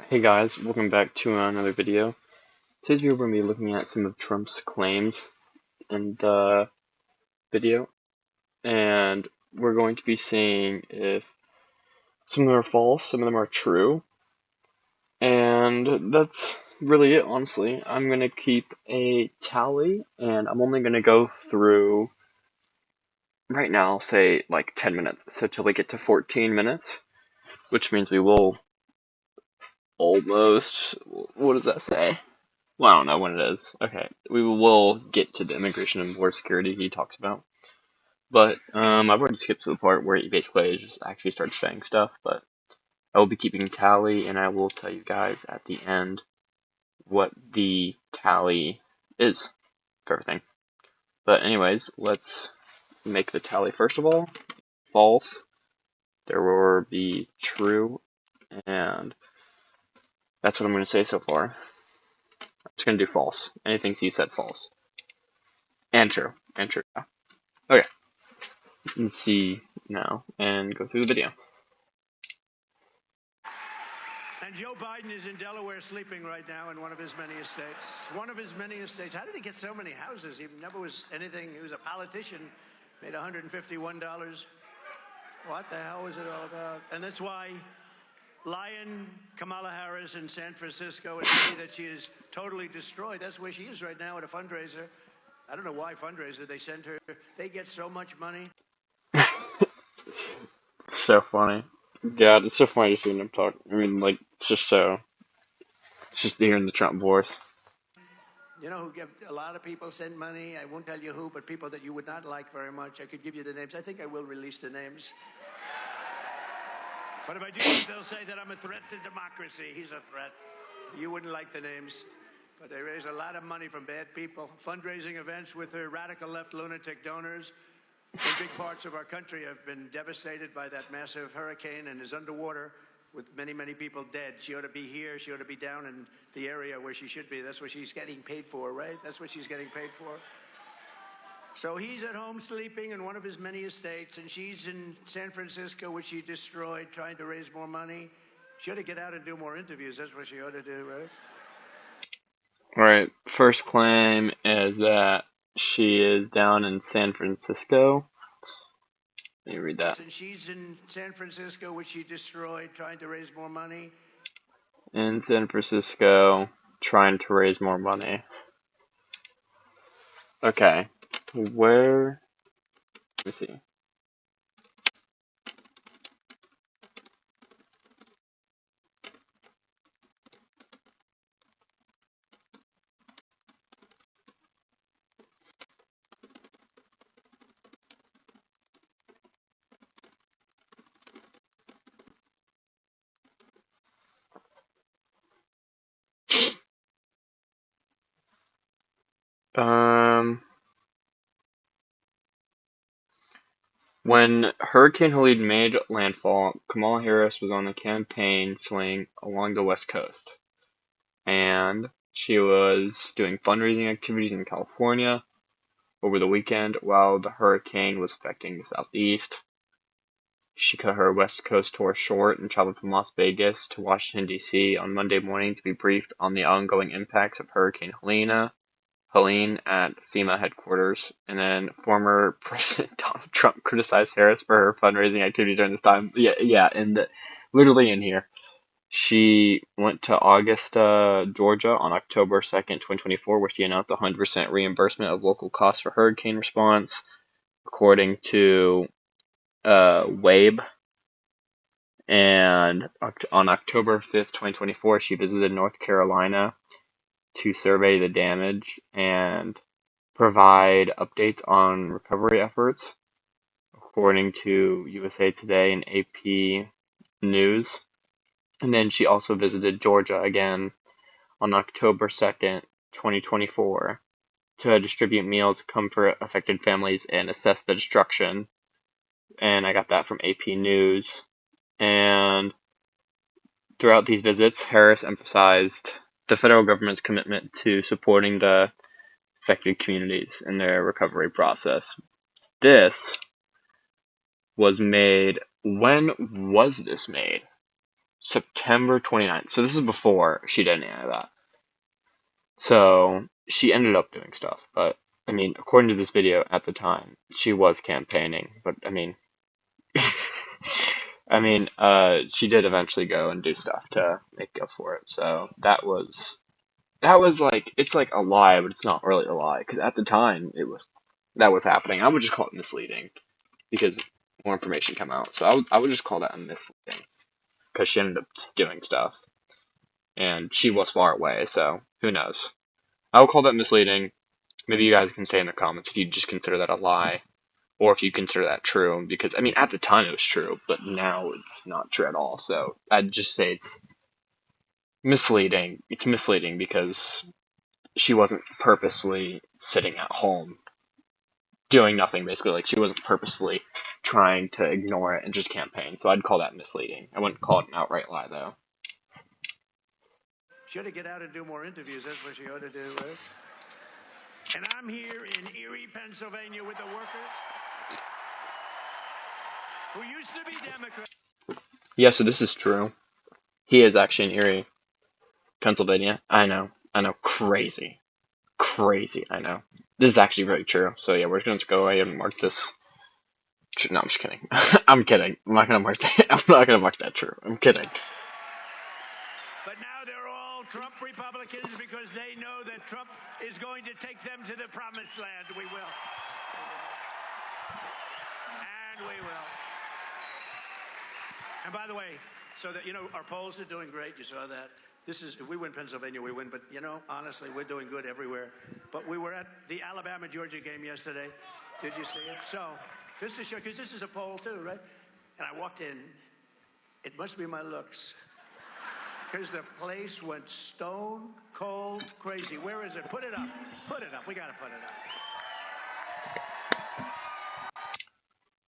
Hey guys, welcome back to another video. Today's video we're going to be looking at some of Trump's claims in the video, and we're going to be seeing if some of them are false, some of them are true, and that's really it, honestly. I'm going to keep a tally, and I'm only going to go through, right now, say like 10 minutes, so till we get to 14 minutes, which means we will almost, what does that say? Well, I don't know when it is. Okay, we will get to the immigration and border security he talks about. But I've already skipped to the part where he basically just actually starts saying stuff. But I will be keeping tally, and I will tell you guys at the end what the tally is for everything. But anyways, let's make the tally first of all. False. There will be true, and that's what I'm going to say so far. I'm just going to do false. Anything he said false. And true. And true. Okay. Let's see now and go through the video. And Joe Biden is in Delaware sleeping right now in one of his many estates. One of his many estates. How did he get so many houses? He never was anything. He was a politician, made $151. What the hell was it all about? And that's why Lion Kamala Harris in San Francisco is saying that she is totally destroyed. That's where she is right now at a fundraiser. I don't know why fundraiser they send her. They get so much money. So funny. God, it's so funny just hearing him talk. I mean, like, it's just hearing the Trump voice. You know who give a lot of people send money? I won't tell you who, but people that you would not like very much. I could give you the names. I think I will release the names. But if I do, they'll say that I'm a threat to democracy. He's a threat. You wouldn't like the names. But they raise a lot of money from bad people. Fundraising events with their radical left lunatic donors in big parts of our country have been devastated by that massive hurricane and is underwater with many, many people dead. She ought to be here. She ought to be down in the area where she should be. That's what she's getting paid for, right? That's what she's getting paid for. So he's at home sleeping in one of his many estates, and she's in San Francisco, which he destroyed, trying to raise more money. She ought to get out and do more interviews. That's what she ought to do, right? Alright, first claim is that she is down in San Francisco. Let me read that. And she's in San Francisco, which he destroyed, trying to raise more money. In San Francisco, trying to raise more money. Okay, where? Let me see. When Hurricane Helene made landfall, Kamala Harris was on a campaign swing along the West Coast, and she was doing fundraising activities in California over the weekend while the hurricane was affecting the Southeast. She cut her West Coast tour short and traveled from Las Vegas to Washington, D.C. on Monday morning to be briefed on the ongoing impacts of Hurricane Helene at FEMA headquarters. And then former President Donald Trump criticized Harris for her fundraising activities during this time. Yeah, and literally in here. She went to Augusta, Georgia on October 2nd, 2024, where she announced 100% reimbursement of local costs for hurricane response, according to WABE. And on October 5th, 2024, she visited North Carolina to survey the damage and provide updates on recovery efforts, according to USA Today and AP News. And then she also visited Georgia again on October 2nd, 2024, to distribute meals, comfort affected families, and assess the destruction. And I got that from AP News. And throughout these visits, Harris emphasized the federal government's commitment to supporting the affected communities in their recovery process. This was made. When was this made? September 29th. So this is before she did any of that. So she ended up doing stuff, but I mean, according to this video at the time, she was campaigning. But I mean, she did eventually go and do stuff to make up for it. So that was like it's like a lie, but it's not really a lie because at the time that was happening. I would just call it misleading because more information came out. So I would just call that a misleading because she ended up doing stuff and she was far away. So who knows? I would call that misleading. Maybe you guys can say in the comments if you just consider that a lie or if you consider that true. Because I mean, at the time it was true, but now it's not true at all. So I'd just say it's misleading. It's misleading because she wasn't purposely sitting at home doing nothing basically. Like she wasn't purposefully trying to ignore it and just campaign. So I'd call that misleading. I wouldn't call it an outright lie though. She ought to get out and do more interviews. That's what she ought to do, right? And I'm here in Erie, Pennsylvania with the workers who used to be Democrats. Yeah, so this is true. He is actually in Erie, Pennsylvania. I know. Crazy. Crazy, I know. This is actually very true. So yeah, we're going to go ahead and mark this. No, I'm just kidding. I'm kidding. I'm not gonna mark that. I'm not gonna mark that true. I'm kidding. But now they're all Trump Republicans because they know that Trump is going to take them to the promised land. We will. And we will. And by the way, so that, our polls are doing great. You saw that. If we win Pennsylvania, we win. But, honestly, we're doing good everywhere. But we were at the Alabama-Georgia game yesterday. Did you see it? So, just to show, because this is a poll too, right? And I walked in. It must be my looks. Because the place went stone cold crazy. Where is it? Put it up. Put it up. We got to put it up.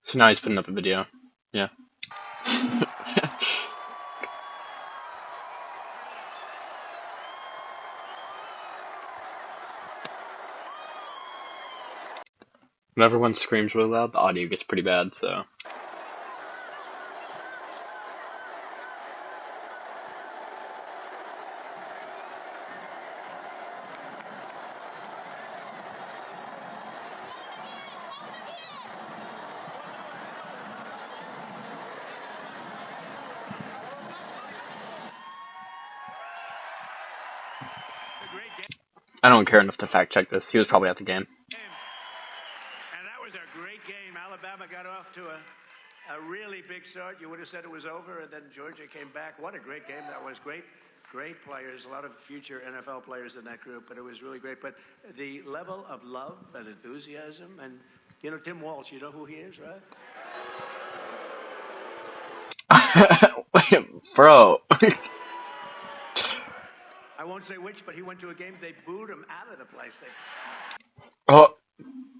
So now he's putting up a video. Yeah. When everyone screams really loud, the audio gets pretty bad, so. I don't care enough to fact check this. He was probably at the game. And that was a great game. Alabama got off to a really big start. You would have said it was over, and then Georgia came back. What a great game that was. Great players. A lot of future NFL players in that group, but it was really great. But the level of love and enthusiasm, and, Tim Walsh, you know who he is, right? Bro. I won't say which, but he went to a game. They booed him out of the place. Oh.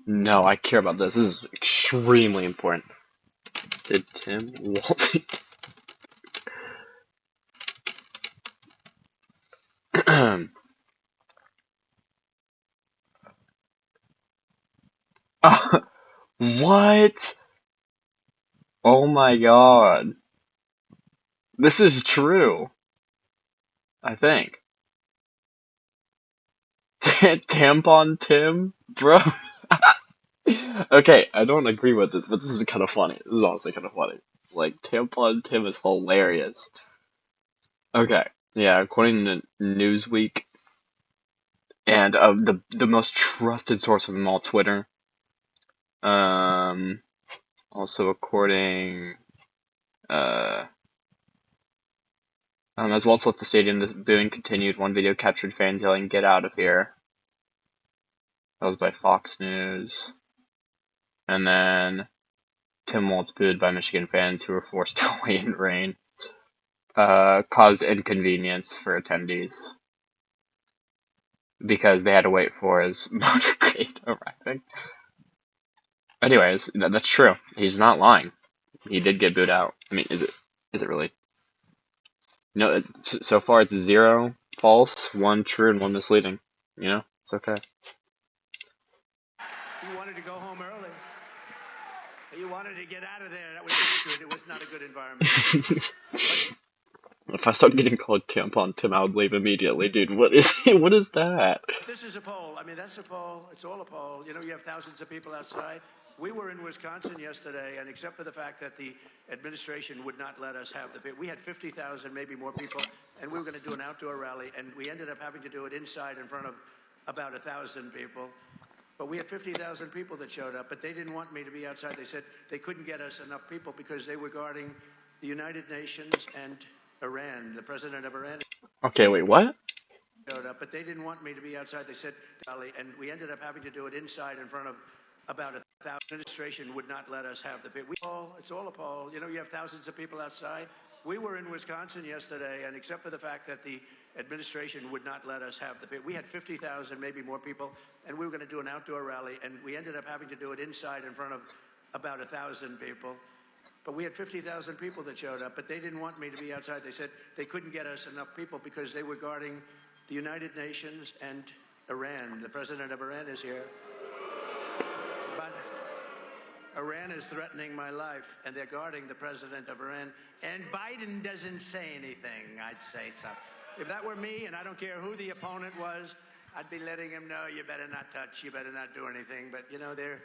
No, I care about this. This is extremely important. Did Tim Walsh... What? Oh my god. This is true. I think. Tampon Tim? Bro. Okay, I don't agree with this, but this is kind of funny. This is honestly kind of funny. Like, Tampon Tim is hilarious. Okay, yeah, according to Newsweek, and the most trusted source of them all, Twitter. Also according, as Waltz left the stadium, the booing continued. One video captured fans yelling, "Get out of here." That was by Fox News. And then Tim Waltz booed by Michigan fans who were forced to wait in rain. Caused inconvenience for attendees because they had to wait for his motorcade arriving. Anyways, that's true. He's not lying. He did get booed out. I mean, is it really? No, so far it's 0 false, 1 true, and 1 misleading. It's okay. You wanted to go home early. You wanted to get out of there. That was not good. It was not a good environment. If I start getting called tampon Tim, I would leave immediately, dude. What is what is that? This is a poll. I mean, that's a poll. It's all a poll. You know, you have thousands of people outside. We were in Wisconsin yesterday, and except for the fact that the administration would not let us have the bid, we had 50,000, maybe more people, and we were going to do an outdoor rally, and we ended up having to do it inside in front of about 1,000 people. But we had 50,000 people that showed up, but they didn't want me to be outside. They said they couldn't get us enough people because they were guarding the United Nations and Iran. The president of Iran Okay, wait, what? showed up, but they didn't want me to be outside. They said, and we ended up having to do it inside in front of about 1,000. Administration would not let us have the bid. It's all a poll. You know, you have thousands of people outside. We were in Wisconsin yesterday, and except for the fact that the administration would not let us have the bid, we had 50,000, maybe more people, and we were going to do an outdoor rally, and we ended up having to do it inside in front of about 1,000 people. But we had 50,000 people that showed up, but they didn't want me to be outside. They said they couldn't get us enough people because they were guarding the United Nations and Iran. The president of Iran is here. But Iran is threatening my life, and they're guarding the president of Iran. And Biden doesn't say anything. I'd say so. If that were me, and I don't care who the opponent was, I'd be letting him know, you better not touch, you better not do anything. But, you know, they're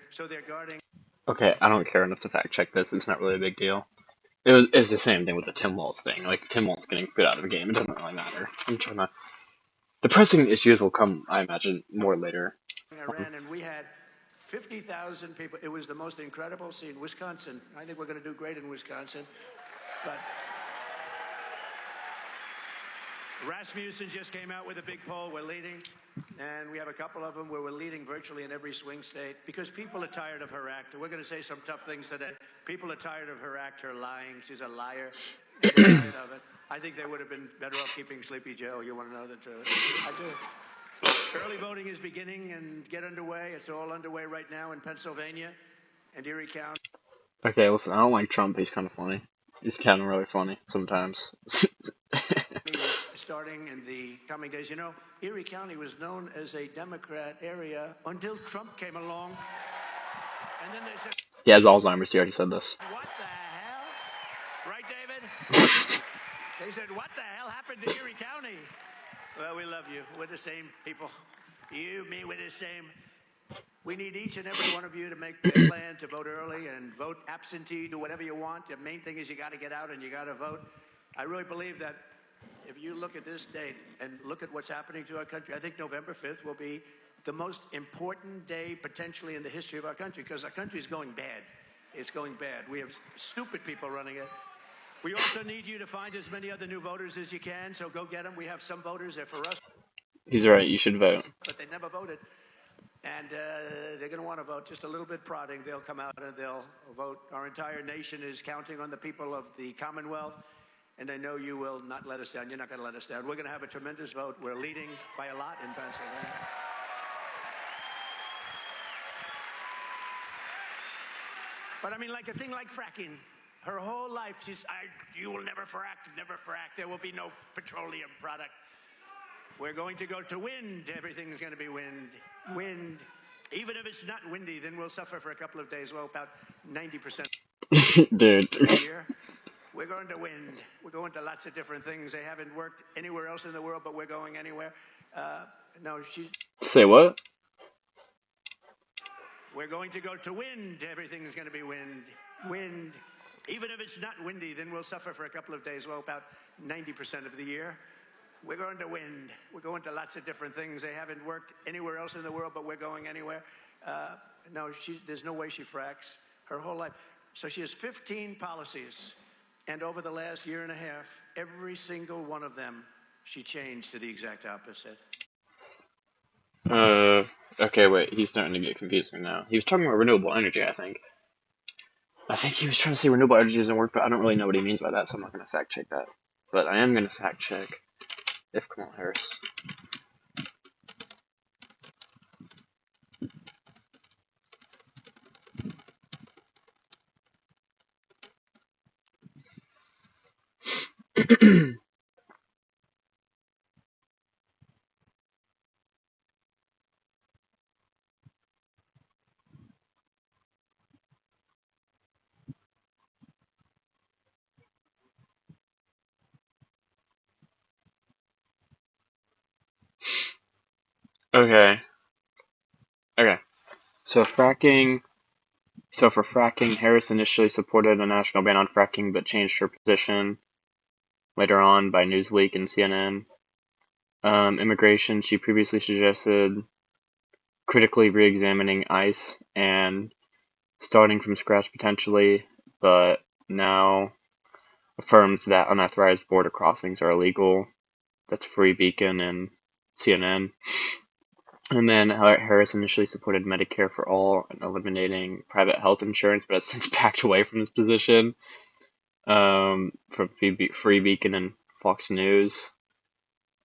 guarding. Okay, I don't care enough to fact check this. It's not really a big deal. It's the same thing with the Tim Walz thing. Like Tim Walz getting put out of the game, it doesn't really matter. I'm trying to. The pressing issues will come, I imagine, more later. Iran, and we had 50,000 people. It was the most incredible scene. Wisconsin. I think we're going to do great in Wisconsin. But Rasmussen just came out with a big poll. We're leading. And we have a couple of them where we're leading virtually in every swing state because people are tired of her act. We're going to say some tough things today. People are tired of her act, her lying. She's a liar. They're tired of it. I think they would have been better off keeping Sleepy Joe. You want to know the truth? I do. Early voting is beginning and get underway. It's all underway right now in Pennsylvania and Erie County. Okay, listen, I don't like Trump. He's kind of funny. He's kind of really funny sometimes. Is starting in the coming days. You know, Erie County was known as a Democrat area until Trump came along. And then they said, He has Alzheimer's. He already said this. what the hell? Right, David? They said, what the hell happened to Erie County? Well, we love you. We're the same people. You, me, we're the same. We need each and every one of you to make a plan to vote early and vote absentee, do whatever you want. The main thing is you got to get out and you got to vote. I really believe that if you look at this date and look at what's happening to our country, I think November 5th will be the most important day potentially in the history of our country because our country is going bad. It's going bad. We have stupid people running it. We also need you to find as many other new voters as you can, so go get them. We have some voters there for us. He's right. You should vote. But they never voted. And they're going to want to vote. Just a little bit prodding. They'll come out and they'll vote. Our entire nation is counting on the people of the Commonwealth. And I know you will not let us down. You're not going to let us down. We're going to have a tremendous vote. We're leading by a lot in Pennsylvania. But I mean, like a thing like fracking. Her whole life, you will never frack, never frack. There will be no petroleum product. We're going to go to wind. Everything's going to be wind. Wind. Even if it's not windy, then we'll suffer for a couple of days. Well, about 90% Dude. here. We're going to wind. We're going to lots of different things. They haven't worked anywhere else in the world, but we're going anywhere. No, Say what? We're going to go to wind. Everything's going to be wind. Wind. Even if it's not windy, then we'll suffer for a couple of days. Well, about 90% of the year. We're going to wind. We're going to lots of different things. They haven't worked anywhere else in the world, but we're going anywhere. No, there's no way she fracks her whole life. So she has 15 policies. And over the last year and a half, every single one of them, she changed to the exact opposite. Okay, wait. He's starting to get confusing now. He was talking about renewable energy, I think. I think he was trying to say renewable energy doesn't work, but I don't really know what he means by that, so I'm not going to fact check that. But I am going to fact check if Kamala Harris. Okay. Okay. So fracking. So for fracking, Harris initially supported a national ban on fracking, but changed her position later on by Newsweek and CNN. Immigration, she previously suggested critically re-examining ICE and starting from scratch potentially, but now affirms that unauthorized border crossings are illegal. That's Free Beacon and CNN. And then Harris initially supported Medicare for all and eliminating private health insurance, but has since backed away from this position. From Free Beacon and Fox News.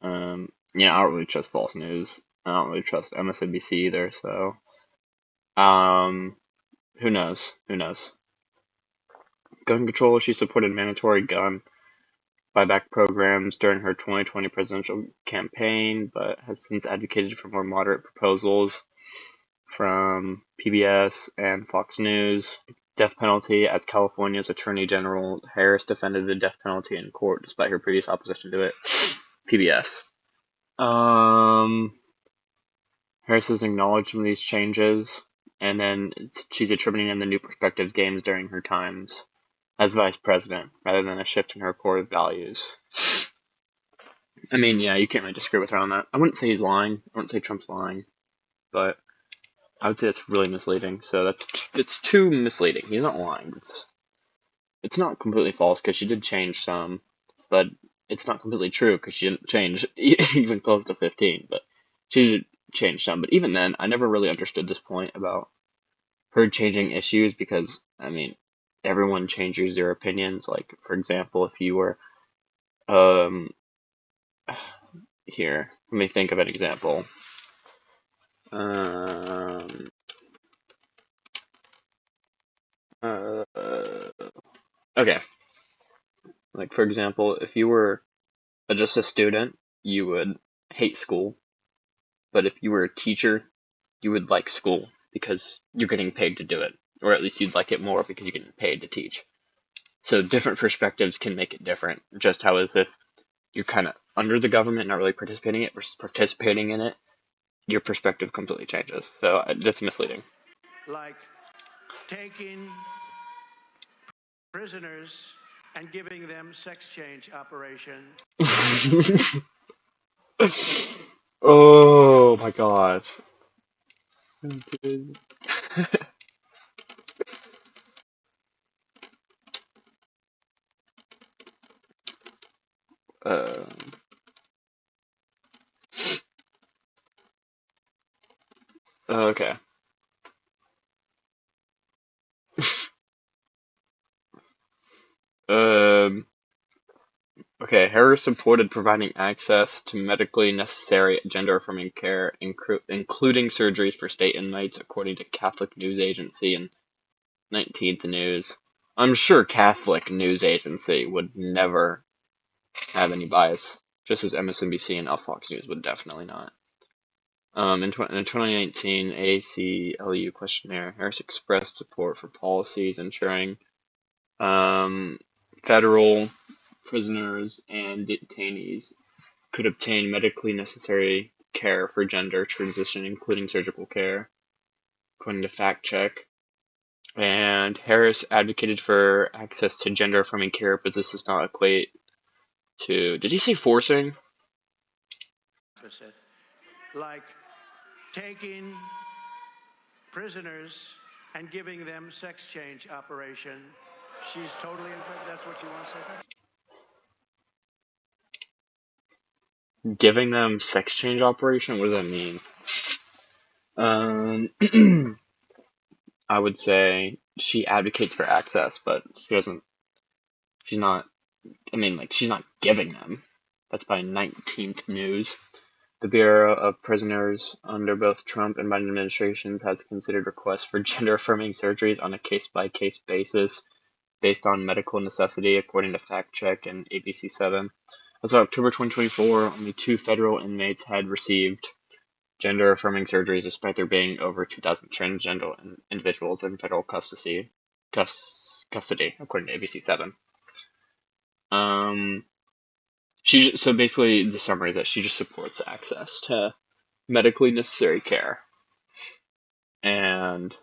Yeah, I don't really trust Fox News. I don't really trust MSNBC either. So, um, who knows? Who knows? Gun control. She supported mandatory gun buyback programs during her 2020 presidential campaign, but has since advocated for more moderate proposals from PBS and Fox News. Death penalty. As California's Attorney General, Harris defended the death penalty in court despite her previous opposition to it. PBS. Um, Harris has acknowledged some of these changes, and then she's attributing them to new perspectives gained during her times as vice president, rather than a shift in her core values. I mean, yeah, you can't really disagree with her on that. I wouldn't say he's lying. I wouldn't say Trump's lying, but I would say that's really misleading. So it's too misleading. He's not lying. It's not completely false because she did change some, but it's not completely true because she didn't change even close to 15. But she did change some. But even then, I never really understood this point about her changing issues because I mean, everyone changes their opinions. Like for example, if you were um here, let me think of an example. Um, uh, okay, like for example, if you were just a student, you would hate school. But if you were a teacher, you would like school because you're getting paid to do it. Or at least you'd like it more because you're getting paid to teach. So different perspectives can make it different. Just how as if you're kind of under the government, not really participating in it, versus participating in it, your perspective completely changes. So that's misleading. Like taking prisoners and giving them sex change operation. Oh my god. uh, okay. Um, okay, Harris supported providing access to medically necessary gender-affirming care, including surgeries for state inmates, according to Catholic News Agency and 19th News. I'm sure Catholic News Agency would never have any bias, just as MSNBC and Fox News would definitely not. In 2019 ACLU questionnaire, Harris expressed support for policies ensuring um, federal prisoners and detainees could obtain medically necessary care for gender transition, including surgical care, according to Fact Check. And Harris advocated for access to gender affirming care, but this does not equate to. Did he say forcing? Like taking prisoners and giving them sex change operation. She's totally in favor. That's what you want to say? Giving them sex change operation? What does that mean? I would say she advocates for access, but she doesn't. She's not. I mean, like she's not giving them. That's by 19th News. The Bureau of Prisoners under both Trump and Biden administrations has considered requests for gender-affirming surgeries on a case-by-case basis based on medical necessity, according to Fact Check and ABC7. As of October 2024, only 2 federal inmates had received gender-affirming surgeries, despite there being over 2,000 transgender individuals in federal custody, according to ABC7. So basically, the summary is that she just supports access to medically necessary care, and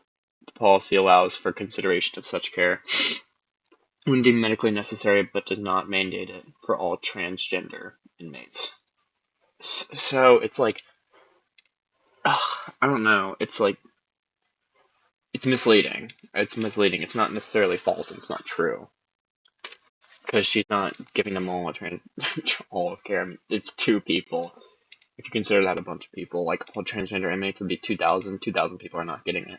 the policy allows for consideration of such care when deemed medically necessary, but does not mandate it for all transgender inmates. So it's like, I don't know. It's like it's misleading. It's misleading. It's not necessarily false. It's not true because she's not giving them all all of care. I mean, it's two people. If you consider that a bunch of people, like all transgender inmates would be 2,000. 2,000 people are not getting it.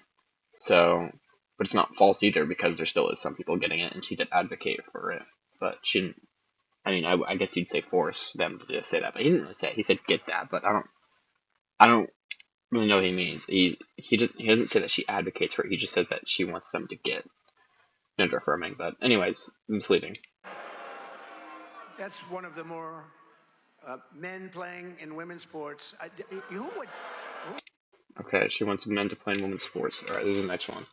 So, but it's not false either because there still is some people getting it, and she did advocate for it. But she didn't. I mean, I guess you'd say force them to say that, but he didn't really say. He said get that, but I don't really know what he means. He doesn't say that she advocates for it. He just said that she wants them to get gender affirming. But anyways, misleading. That's one of the more men playing in women's sports. Who would? Okay, she wants men to play in women's sports. All right, this is the next one.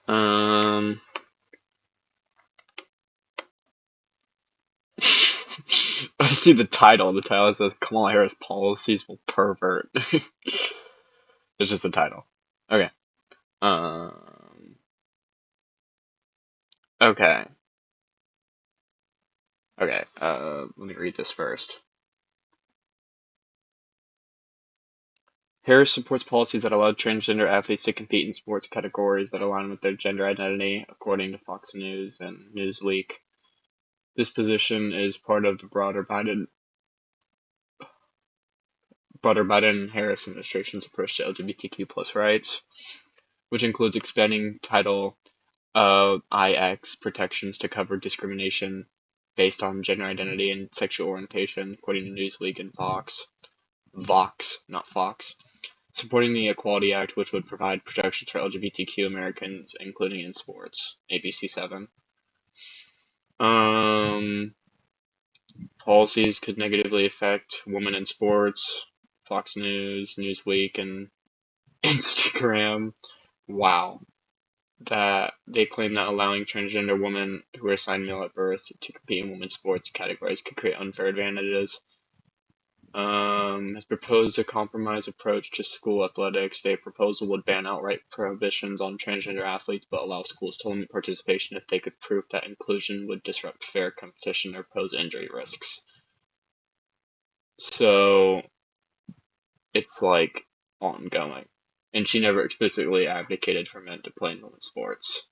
Um, I see the title. The title says Kamala Harris policies will pervert. It's just a title. Okay. Um. Okay. Okay. Let me read this first. Harris supports policies that allow transgender athletes to compete in sports categories that align with their gender identity, according to Fox News and Newsweek. This position is part of the broader Biden-Harris administration's approach to LGBTQ plus rights, which includes expanding Title IX protections to cover discrimination based on gender identity and sexual orientation, according to Newsweek and Vox, not Fox. Supporting the Equality Act, which would provide protections for LGBTQ Americans, including in sports. ABC 7. Policies could negatively affect women in sports. Fox News, Newsweek, and Instagram. Wow. That they claim that allowing transgender women who are assigned male at birth to compete in women's sports categories could create unfair advantages. Has proposed a compromise approach to school athletics. Their proposal would ban outright prohibitions on transgender athletes, but allow schools to limit participation if they could prove that inclusion would disrupt fair competition or pose injury risks. So it's like ongoing. And she never explicitly advocated for men to play in women's sports.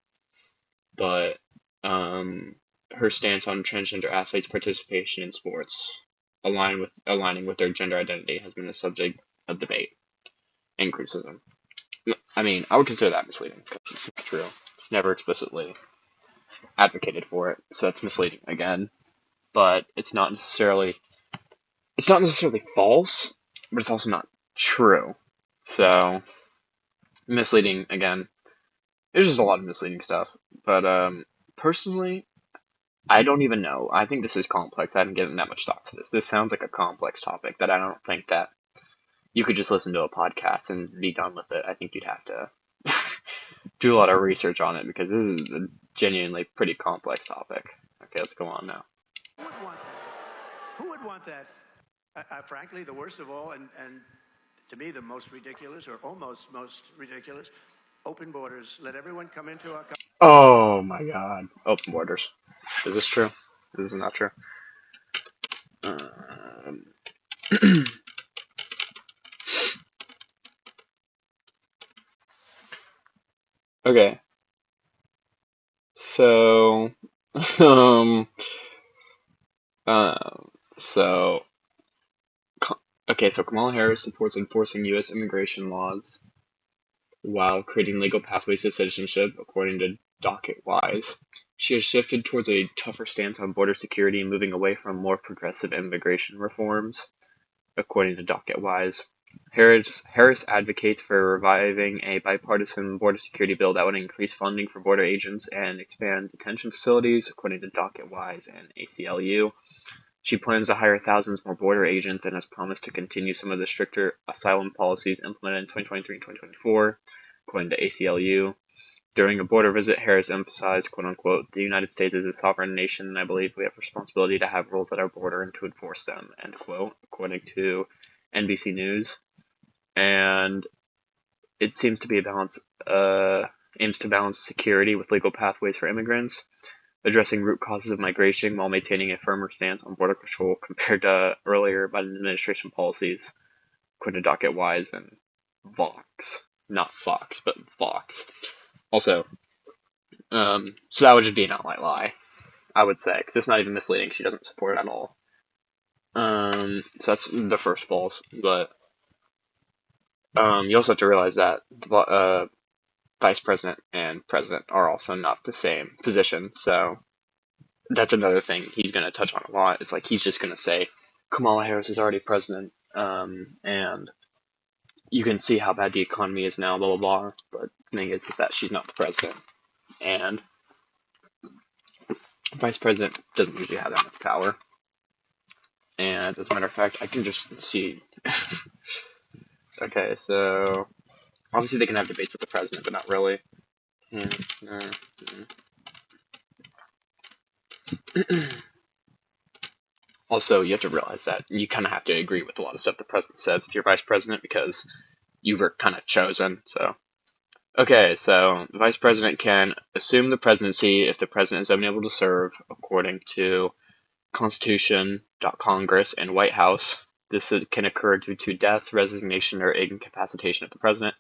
But her stance on transgender athletes' participation in sports aligning with their gender identity has been a subject of debate and criticism. I mean, I would consider that misleading because it's not true. Never explicitly advocated for it, so it's misleading again. But it's not necessarily false, but it's also not true. So misleading again. There's just a lot of misleading stuff. But personally, I don't even know. I think this is complex. I haven't given that much thought to this. This sounds like a complex topic that I don't think that you could just listen to a podcast and be done with it. I think you'd have to do a lot of research on it because this is a genuinely pretty complex topic. Okay, let's go on now. Who would want that? Who would want that? Frankly, the worst of all, and to me, the most ridiculous, or almost most ridiculous, open borders. Let everyone come into our country. Oh my god. Open borders. Is this true? This is not true. Um, okay. So, um, so, okay, so Kamala Harris supports enforcing U.S. immigration laws while creating legal pathways to citizenship, according to Docket Wise. She has shifted towards a tougher stance on border security and moving away from more progressive immigration reforms, according to Docket Wise. Harris advocates for reviving a bipartisan border security bill that would increase funding for border agents and expand detention facilities, according to Docket Wise and ACLU. She plans to hire thousands more border agents and has promised to continue some of the stricter asylum policies implemented in 2023 and 2024, according to ACLU. During a border visit, Harris emphasized, quote-unquote, "The United States is a sovereign nation, and I believe we have a responsibility to have rules at our border and to enforce them," end quote, according to NBC News. And it seems to be aims to balance security with legal pathways for immigrants, addressing root causes of migration while maintaining a firmer stance on border control compared to earlier Biden administration policies, according to Docket Wise and Vox. Not Fox, but Vox. Also, so that would just be an outright lie, I would say, because it's not even misleading. She doesn't support it at all. So that's the first false. But you also have to realize that vice president and president are also not the same position. So that's another thing he's going to touch on a lot. It's like he's just going to say Kamala Harris is already president, and you can see how bad the economy is now, blah, blah, blah. But the thing is that she's not the president. And vice president doesn't usually have that much power. And as a matter of fact, I can just see. Okay, so obviously they can have debates with the president, but not really. Also, you have to realize that you kind of have to agree with a lot of stuff the president says if you're vice president because you were kind of chosen. So, okay, so the vice president can assume the presidency if the president is unable to serve, according to Constitution.Congress and White House. This can occur due to death, resignation, or incapacitation of the president.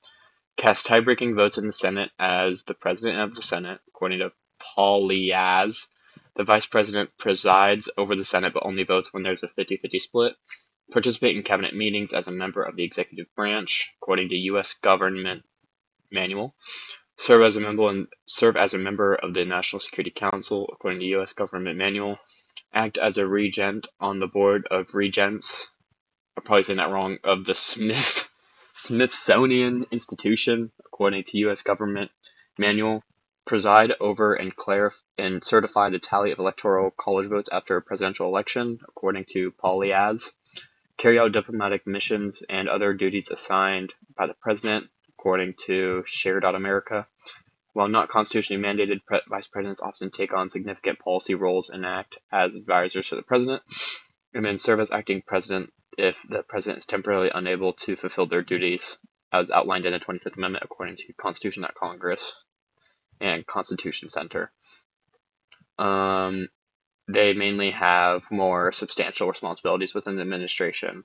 Cast tie-breaking votes in the Senate as the president of the Senate, according to Paul Liaz. The vice president presides over the Senate but only votes when there's a 50-50 split. Participate in cabinet meetings as a member of the executive branch, according to U.S. Government Manual. Serve as a member of the National Security Council, according to U.S. Government Manual. Act as a regent on the board of regents. I'm probably saying that wrong. Of the Smithsonian Institution, according to U.S. Government Manual. Preside over and certify the tally of electoral college votes after a presidential election, according to Paul Liaz. Carry out diplomatic missions and other duties assigned by the president, according to Share.America. While not constitutionally mandated, vice presidents often take on significant policy roles and act as advisors to the president, and then serve as acting president if the president is temporarily unable to fulfill their duties, as outlined in the 25th Amendment, according to Constitution.Congress and Constitution Center. They mainly have more substantial responsibilities within the administration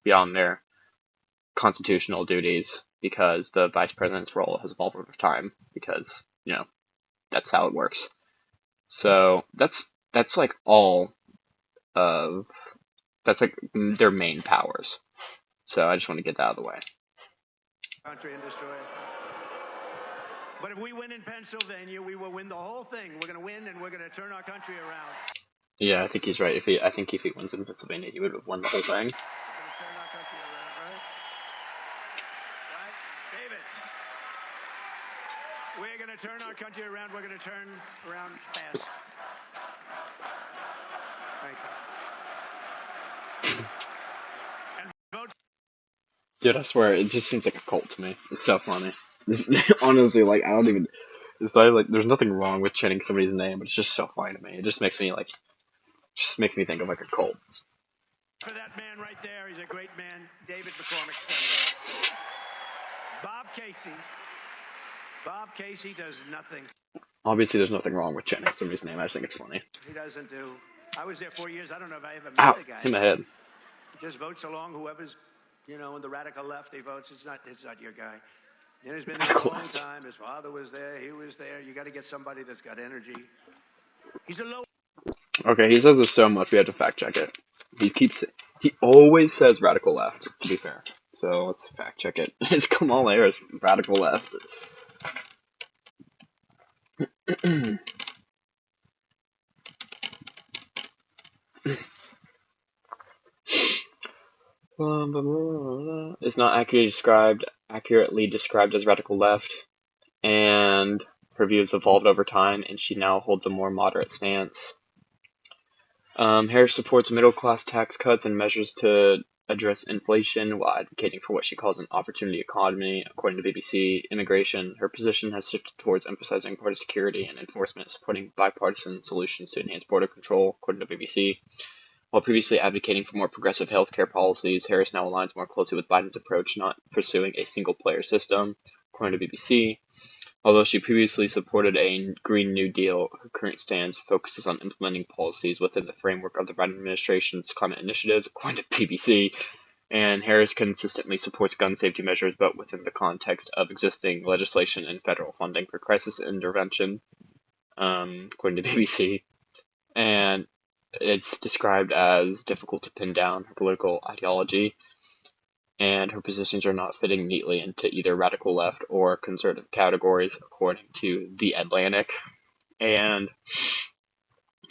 beyond their constitutional duties, because the vice president's role has evolved over time, because, that's how it works. So that's like that's like their main powers. So I just want to get that out of the way. Country and destroy it. But if we win in Pennsylvania, we will win the whole thing. We're going to win, and we're going to turn our country around. Yeah, I think he's right. I think if he wins in Pennsylvania, he would have won the whole thing. We're going to turn our country around, right? Right? David. We're going to turn our country around. We're going to turn around fast. Thank you. And vote. Dude, I swear, it just seems like a cult to me. It's so funny. Honestly, like, I don't even. It's like there's nothing wrong with chanting somebody's name, but it's just so funny to me. It just makes me think of like a cult. For that man right there, he's a great man, David McCormick, Senator. Bob Casey does nothing. Obviously, there's nothing wrong with chanting somebody's name. I just think it's funny. He doesn't do. I was there 4 years. I don't know if I ever met Ow! the guy. In the head. He just votes along whoever's, in the radical left. He votes. It's not your guy. And he's been there a long time. His father was there. He was there. You got to get somebody that's got energy. He's a low. Okay, he says this so much we have to fact check it. He always says radical left, to be fair. So let's fact check it. It's Kamala Harris, radical left. It's not accurately described as radical left, and her views evolved over time, and she now holds a more moderate stance. Harris supports middle-class tax cuts and measures to address inflation while advocating for what she calls an opportunity economy. According to BBC Immigration, her position has shifted towards emphasizing border security and enforcement, supporting bipartisan solutions to enhance border control, according to BBC. While previously advocating for more progressive healthcare policies, Harris now aligns more closely with Biden's approach, not pursuing a single-player system, according to BBC. Although she previously supported a Green New Deal, her current stance focuses on implementing policies within the framework of the Biden administration's climate initiatives, according to BBC. And Harris consistently supports gun safety measures, but within the context of existing legislation and federal funding for crisis intervention, according to BBC. And it's described as difficult to pin down her political ideology, and her positions are not fitting neatly into either radical left or conservative categories, according to The Atlantic. And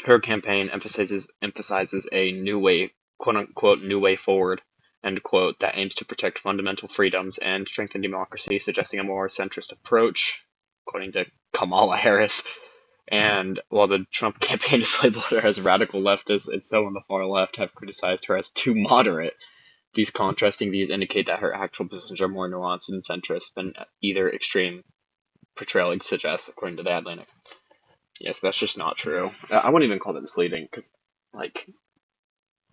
her campaign emphasizes a new way, quote unquote, new way forward, end quote, that aims to protect fundamental freedoms and strengthen democracy, suggesting a more centrist approach, according to Kamala Harris. And while the Trump campaign has labeled her as radical leftist, and so on the far left have criticized her as too moderate. These contrasting views indicate that her actual positions are more nuanced and centrist than either extreme portrayal suggests, according to The Atlantic. Yes, that's just not true. I wouldn't even call that misleading, because, like,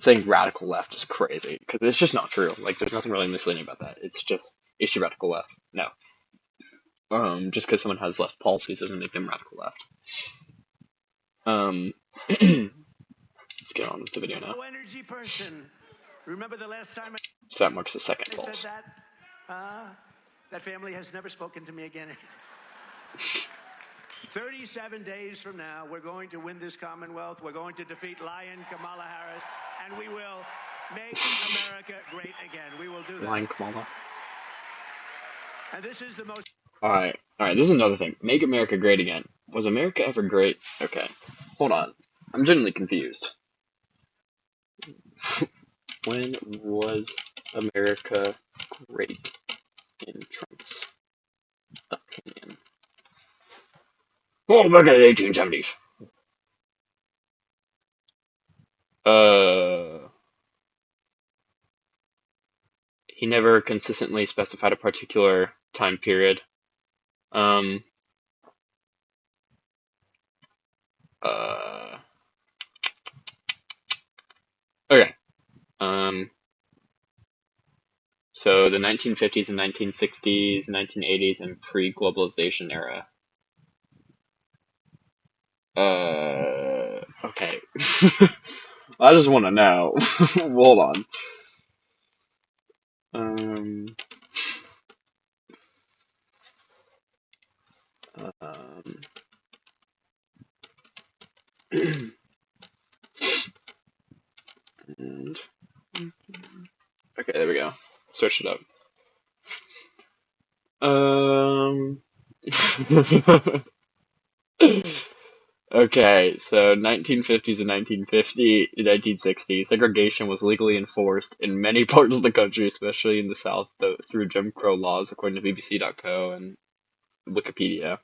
saying radical left is crazy, because it's just not true. Like, there's nothing really misleading about that. It's just, is she radical left? No. Just because someone has left policies doesn't make them radical left. Let's get on with the video now. No energy person. Remember the last time So that marks the second I said pulse. that family has never spoken to me again. 37 days from now, we're going to win this Commonwealth. We're going to defeat Lion Kamala Harris, and we will make America great again. We will do that. Lion Kamala. And this is the most... Alright, this is another thing. Make America great again. Was America ever great? Okay, hold on. I'm genuinely confused. When was America great, in Trump's opinion? Oh, back in the 1870s. He never consistently specified a particular time period. Um, okay. So the 1950s and 1960s, 1980s, and pre-globalization era. Okay. I just want to know. Hold on. Um, um, and, okay, there we go. Search it up. Okay, so 1950s and 1960, segregation was legally enforced in many parts of the country, especially in the South, through Jim Crow laws, according to BBC.co and Wikipedia.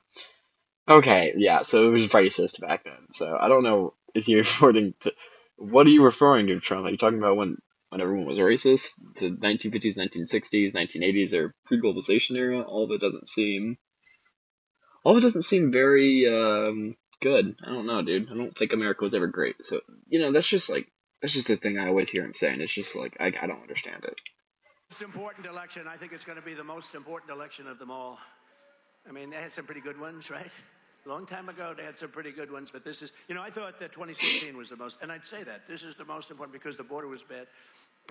Okay, yeah, so it was racist back then. So I don't know, is he referring to, what are you referring to, Trump? Are you talking about when everyone was racist? The 1950s, 1960s, 1980s, or pre-globalization era? All of it doesn't seem very, good. I don't know, dude. I don't think America was ever great. So, that's just the thing I always hear him saying. It's just like, I don't understand it. Most important election. I think it's going to be the most important election of them all. I mean, they had some pretty good ones, right? A long time ago, they had some pretty good ones, but this is, I thought that 2016 was the most, and I'd say that. This is the most important because the border was bad,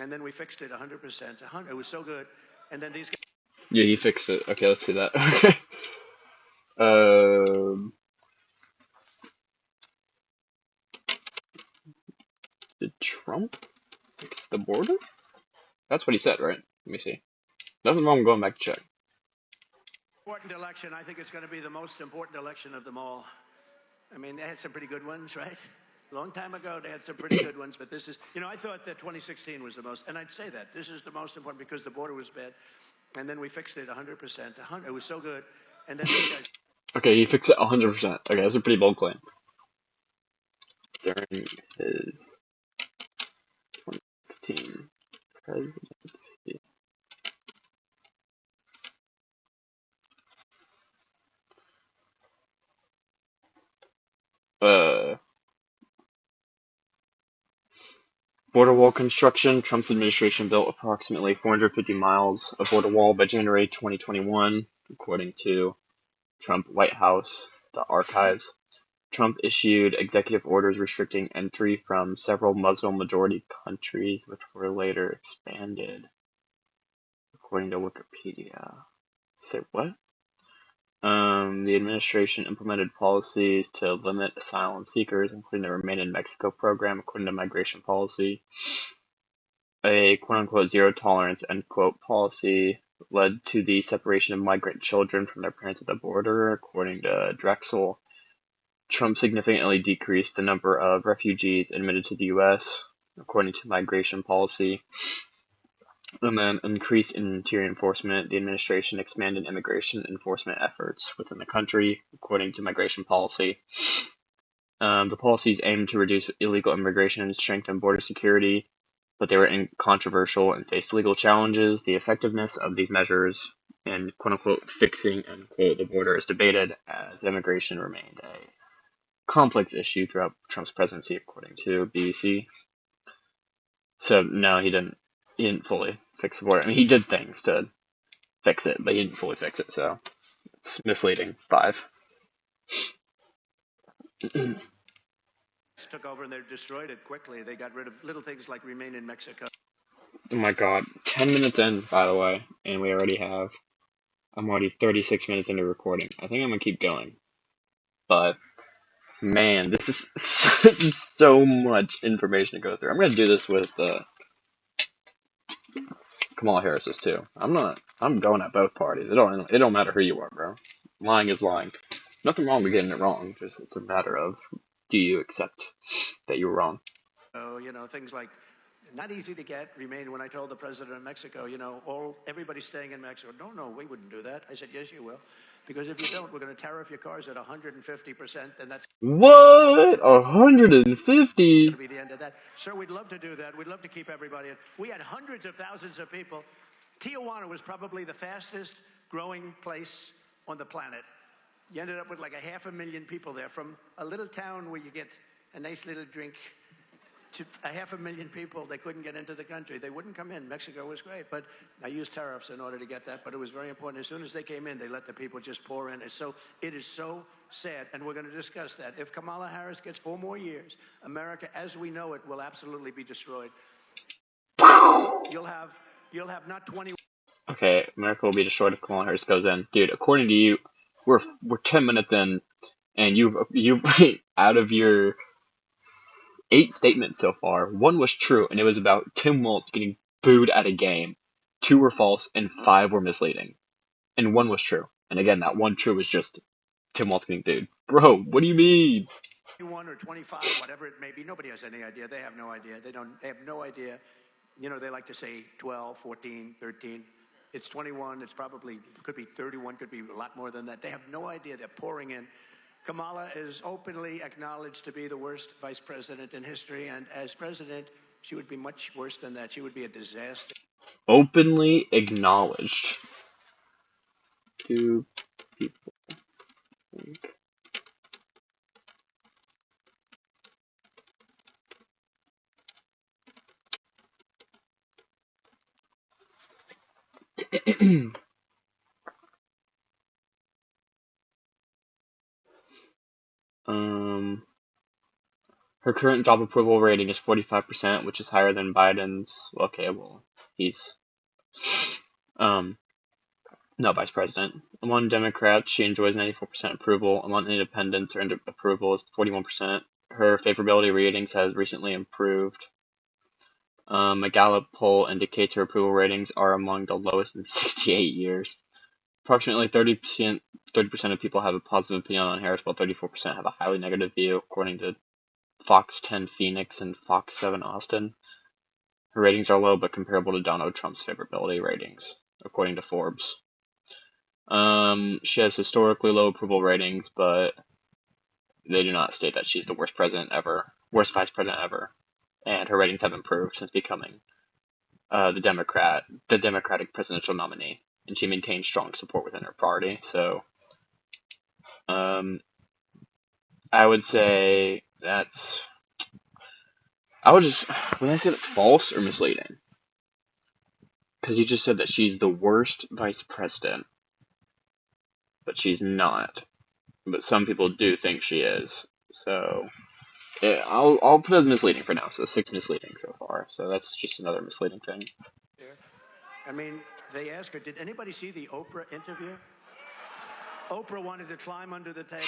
and then we fixed it 100%. It was so good, and then these guys... Yeah, he fixed it. Okay, let's see that. Okay. Did Trump fix the border? That's what he said, right? Let me see. Nothing wrong with going back to check. Important election. I think it's going to be the most important election of them all. I mean, they had some pretty good ones, right? A long time ago, they had some pretty good ones, but this is, I thought that 2016 was the most, and I'd say that. This is the most important because the border was bad, and then we fixed it 100%. It was so good, and then these guys... Okay, he fixed it 100%. Okay, that's a pretty bold claim. During his presidency. Uh, Border wall construction. Trump's administration built approximately 450 miles of border wall by January 2021, according to Trump White House, the archives. Trump issued executive orders restricting entry from several Muslim-majority countries, which were later expanded, according to Wikipedia. Say what? The administration implemented policies to limit asylum seekers, including the Remain in Mexico program, according to migration policy. A quote-unquote zero-tolerance end-quote policy led to the separation of migrant children from their parents at the border, according to Drexel. Trump significantly decreased the number of refugees admitted to the U.S., according to migration policy. And then increase in interior enforcement. The administration expanded immigration enforcement efforts within the country, according to migration policy. The policies aimed to reduce illegal immigration and strengthen border security, but they were controversial and faced legal challenges. The effectiveness of these measures and quote-unquote fixing unquote the border is debated, as immigration remained a complex issue throughout Trump's presidency, according to BBC. So no, he didn't fully fix the border. I mean, he did things to fix it, but he didn't fully fix it, so it's misleading. 5. Took over and they destroyed it quickly. They got rid of little things like Remain in Mexico. Oh my god. 10 minutes in, by the way, and I'm already 36 minutes into recording. I think I'm gonna keep going. But, man, this is, this is so much information to go through. I'm gonna do this with Kamala Harris's too. I'm going at both parties. It don't matter who you are, bro. Lying is lying. Nothing wrong with getting it wrong. Just it's a matter of, do you accept that you were wrong? Things like not easy to get. Remain. When I told the president of Mexico, everybody's staying in Mexico. No, we wouldn't do that. I said, yes, you will, because if you don't, we're going to tariff your cars at 150%, and that's What? going 150? to be the end of that. Sir, we'd love to do that. We'd love to keep everybody in. We had hundreds of thousands of people. Tijuana was probably the fastest growing place on the planet. You ended up with like 500,000 people there, from a little town where you get a nice little drink to 500,000 people. They couldn't get into the country. They wouldn't come in. Mexico was great, but I used tariffs in order to get that. But it was very important. As soon as they came in, they let the people just pour in. It is so sad, and we're going to discuss that. If Kamala Harris gets 4 more years, America, as we know it, will absolutely be destroyed. You'll have not 20. Okay, America will be destroyed if Kamala Harris goes in. Dude, according to you, we're 10 minutes in, and you out of your 8 statements so far, 1 was true, and it was about Tim Walz getting booed at a game. 2 were false, and 5 were misleading. And 1 was true. And again, that 1 true was just Tim Walz getting booed. Bro, what do you mean? 21 or 25, whatever it may be. Nobody has any idea. They have no idea. They have no idea. They like to say 12, 14, 13. It's 21. Could be 31, could be a lot more than that. They have no idea. They're pouring in. Kamala is openly acknowledged to be the worst vice president in history, and as president, she would be much worse than that. She would be a disaster. Openly acknowledged. 2 people think. Her current job approval rating is 45%, which is higher than Biden's. Okay, well, he's um not vice president. Among Democrats, she enjoys 94% approval. Among independents, her approval is 41%. Her favorability ratings has recently improved. A Gallup poll indicates her approval ratings are among the lowest in 68 years. Approximately 30% of people have a positive opinion on Harris, while 34% have a highly negative view, according to Fox 10 Phoenix and Fox 7 Austin. Her ratings are low but comparable to Donald Trump's favorability ratings, according to Forbes. She has historically low approval ratings, but they do not state that she's the worst vice president ever, and her ratings have improved since becoming the Democratic presidential nominee, and she maintained strong support within her party. So, um, I would say that's. I would just when I say that's false or misleading, because you just said that she's the worst vice president, but she's not. But some people do think she is. So yeah, I'll put it as misleading for now. So 6 misleading so far. So that's just another misleading thing. I mean, they asked her, did anybody see the Oprah interview? Oprah wanted to climb under the table.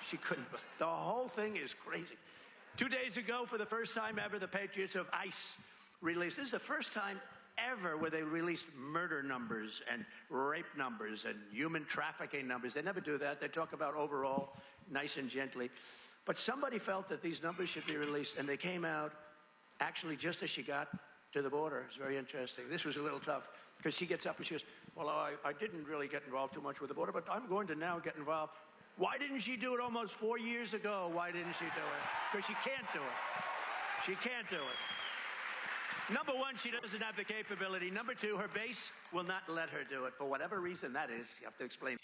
She couldn't. The whole thing is crazy. 2 days ago, for the first time ever, the Patriots of ICE released. This is the first time ever where they released murder numbers and rape numbers and human trafficking numbers. They never do that. They talk about overall, nice and gently. But somebody felt that these numbers should be released, and they came out actually just as she got to the border. It's very interesting. This was a little tough because she gets up and she goes, well, I didn't really get involved too much with the border, but I'm going to now get involved. Why didn't she do it almost 4 years ago? Why didn't she do it? Because she can't do it. She can't do it. Number one, she doesn't have the capability. Number two, her base will not let her do it. For whatever reason that is, you have to explain.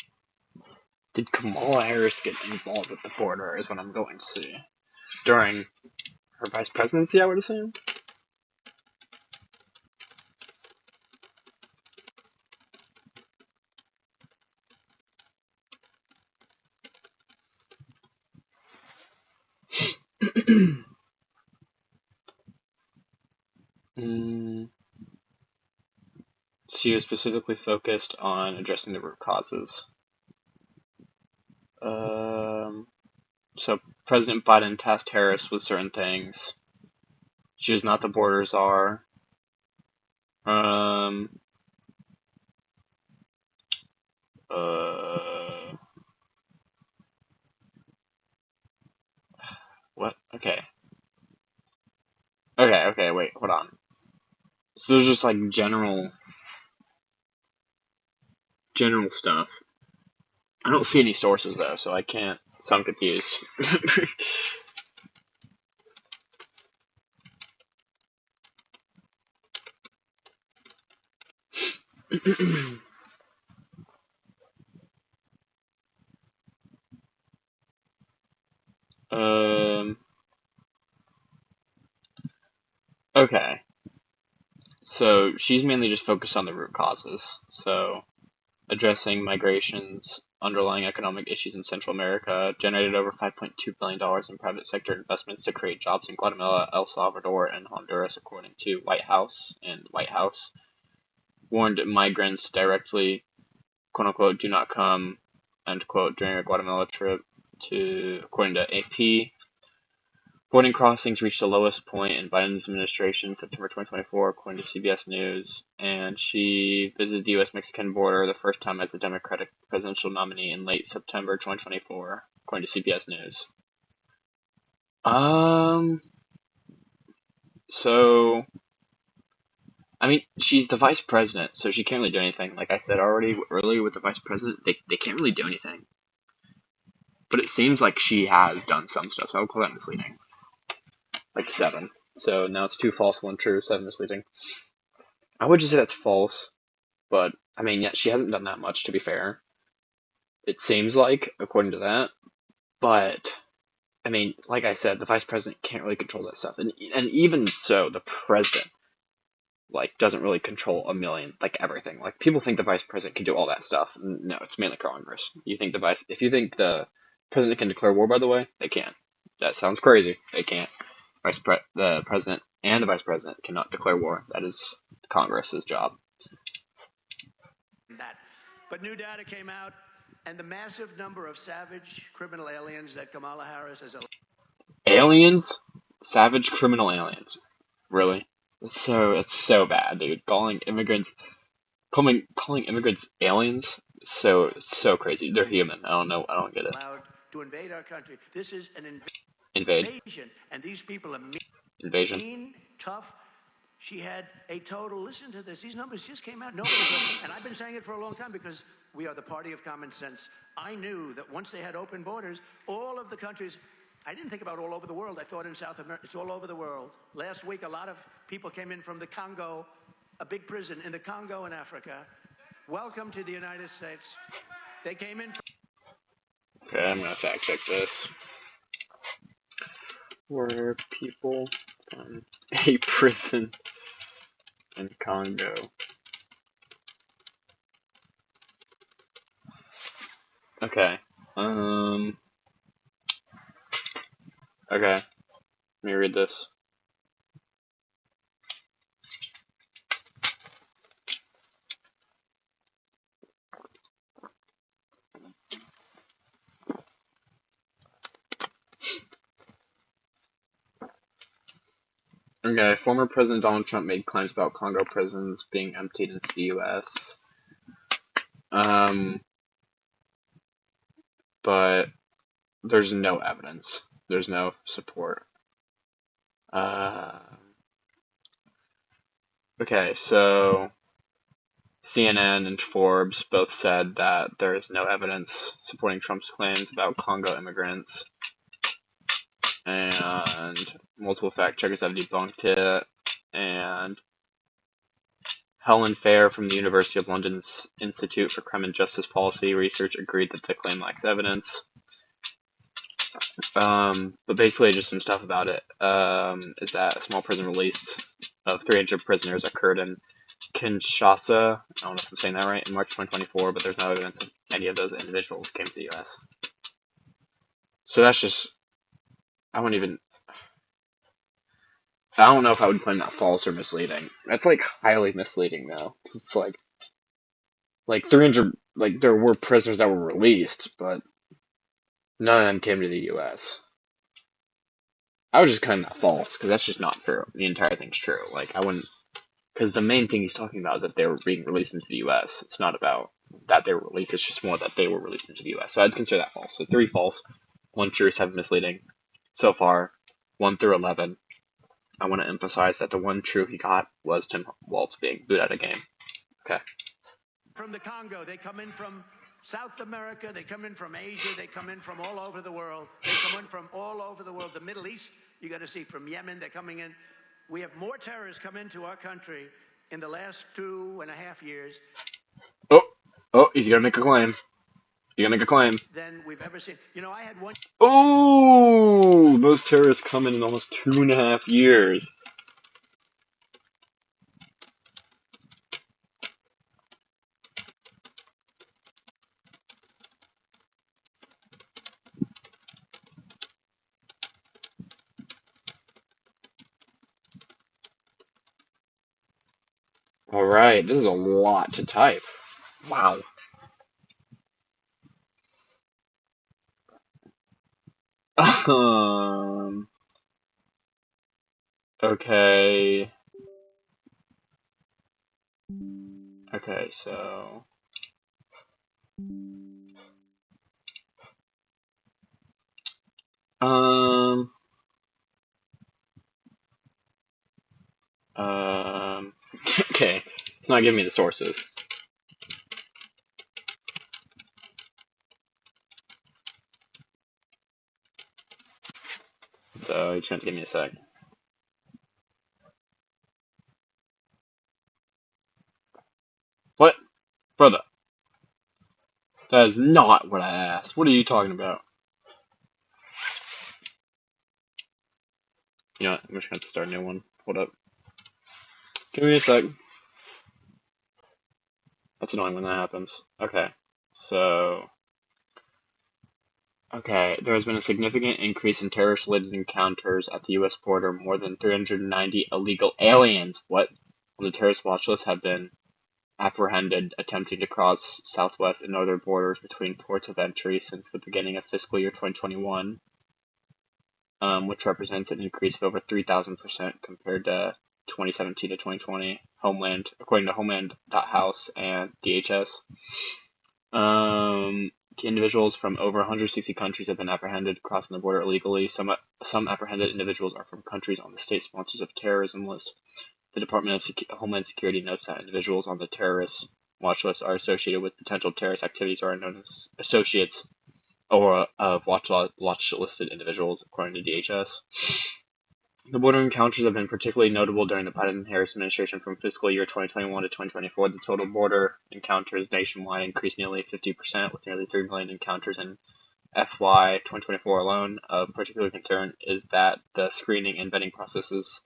Did Kamala Harris get involved with the border? Is what I'm going to see during her vice presidency. I would assume. Mm, she was specifically focused on addressing the root causes. Um, so President Biden tasked Harris with certain things. She was not the border czar. Um, uh, what? Okay. Okay, wait, hold on. So there's just like general stuff. I don't see any sources though, so I can't. So I'm confused. um. Okay. So she's mainly just focused on the root causes. So addressing migration's underlying economic issues in Central America, generated over $5.2 billion in private sector investments to create jobs in Guatemala, El Salvador, and Honduras, according to White House. And White House warned migrants directly, quote unquote, do not come, end quote, during a Guatemala trip, to, according to AP. Border crossings reached the lowest point in Biden's administration, September 2024, according to CBS News, and she visited the U.S.-Mexican border the first time as the Democratic presidential nominee in late September 2024, according to CBS News. So, I mean, she's the vice president, so she can't really do anything. Like I said already earlier with the vice president, they can't really do anything. But it seems like she has done some stuff, so I would call that misleading. Like 7. So now it's 2 false, 1 true, 7 misleading. I would just say that's false, but I mean, yeah, she hasn't done that much to be fair. It seems like, according to that, but I mean, like I said, the vice president can't really control that stuff, and even so, the president like doesn't really control a million like everything. Like people think the vice president can do all that stuff. No, it's mainly Congress. If you think the president can declare war, by the way, they can't. That sounds crazy. They can't. The president and the vice president cannot declare war. That is Congress's job. That. But new data came out, and the massive number of savage criminal aliens that Kamala Harris has. Aliens, savage criminal aliens. Really? It's so bad, dude. Calling immigrants aliens. So crazy. They're human. I don't know. I don't get it. Allowed to invade our country. This is an Invade. invasion, and these people are Invasion. mean, tough. She had a total. Listen to this. These numbers just came out. Nobody thought, and I've been saying it for a long time because we are the party of common sense. I knew that once they had open borders, all of the countries. I didn't think about all over the world. I thought in South America. It's all over the world. Last week, a lot of people came in from the Congo a big prison in the Congo in Africa. Welcome to the United States. They came in. Okay, I'm gonna fact check this. Were people from a prison in Congo? Okay. Okay. Let me read this. Okay, former President Donald Trump made claims about Congo prisons being emptied into the U.S. But there's no evidence. There's no support. Okay, so CNN and Forbes both said that there is no evidence supporting Trump's claims about Congo immigrants, and multiple fact checkers have debunked it, and Helen Fair from the University of London's Institute for Crime and Justice Policy Research agreed that the claim lacks evidence. But basically just some stuff about it, is that a small prison release of 300 prisoners occurred in Kinshasa, I don't know if I'm saying that right, in March 2024, but there's no evidence of any of those individuals came to the US. So that's just, I don't know if I would claim that false or misleading. That's like highly misleading though. It's like 300, like there were prisoners that were released, but none of them came to the US. I would just claim that false, because that's just not true. The entire thing's true. Like, I wouldn't, because the main thing he's talking about is that they were being released into the U.S. It's not about that they were released, it's just more that they were released into the U.S. So I'd consider that false. So 3 false, 1 true, 7 misleading. So far, 1 through 11. I want to emphasize that the 1 true he got was Tim Walz being booed out of game. Okay. From the Congo, they come in from South America, they come in from Asia, they come in from all over the world. They come in from all over the world. The Middle East, you got to see, from Yemen, they're coming in. We have more terrorists come into our country in the last 2.5 years. Oh, he's gonna make a claim. He's gonna make a claim. Than we've ever seen. You know, I had one. Oh, most terrorists come in almost 2.5 years. Alright, this is a lot to type. Wow. Okay. Okay, so. Um. Okay. It's not giving me the sources. So, you just have to give me a sec. What? Brother. That is not what I asked. What are you talking about? You know what? I'm just gonna have to start a new one. Hold up. Give me a sec. That's annoying when that happens. Okay. So. Okay, there has been a significant increase in terrorist-related encounters at the U.S. border. More than 390 illegal aliens, what, on the terrorist watch list have been apprehended attempting to cross southwest and northern borders between ports of entry since the beginning of fiscal year 2021, which represents an increase of over 3,000% compared to 2017 to 2020, according to Homeland.House and DHS. Individuals from over 160 countries have been apprehended crossing the border illegally. Some apprehended individuals are from countries on the state sponsors of terrorism list. The Department of Homeland Security notes that individuals on the terrorist watch list are associated with potential terrorist activities or are known as associates or of watch listed individuals, according to DHS. The border encounters have been particularly notable during the Biden-Harris administration from fiscal year 2021 to 2024. The total border encounters nationwide increased nearly 50%, with nearly 3 million encounters in FY 2024 alone. Of particular concern is that the screening and vetting processes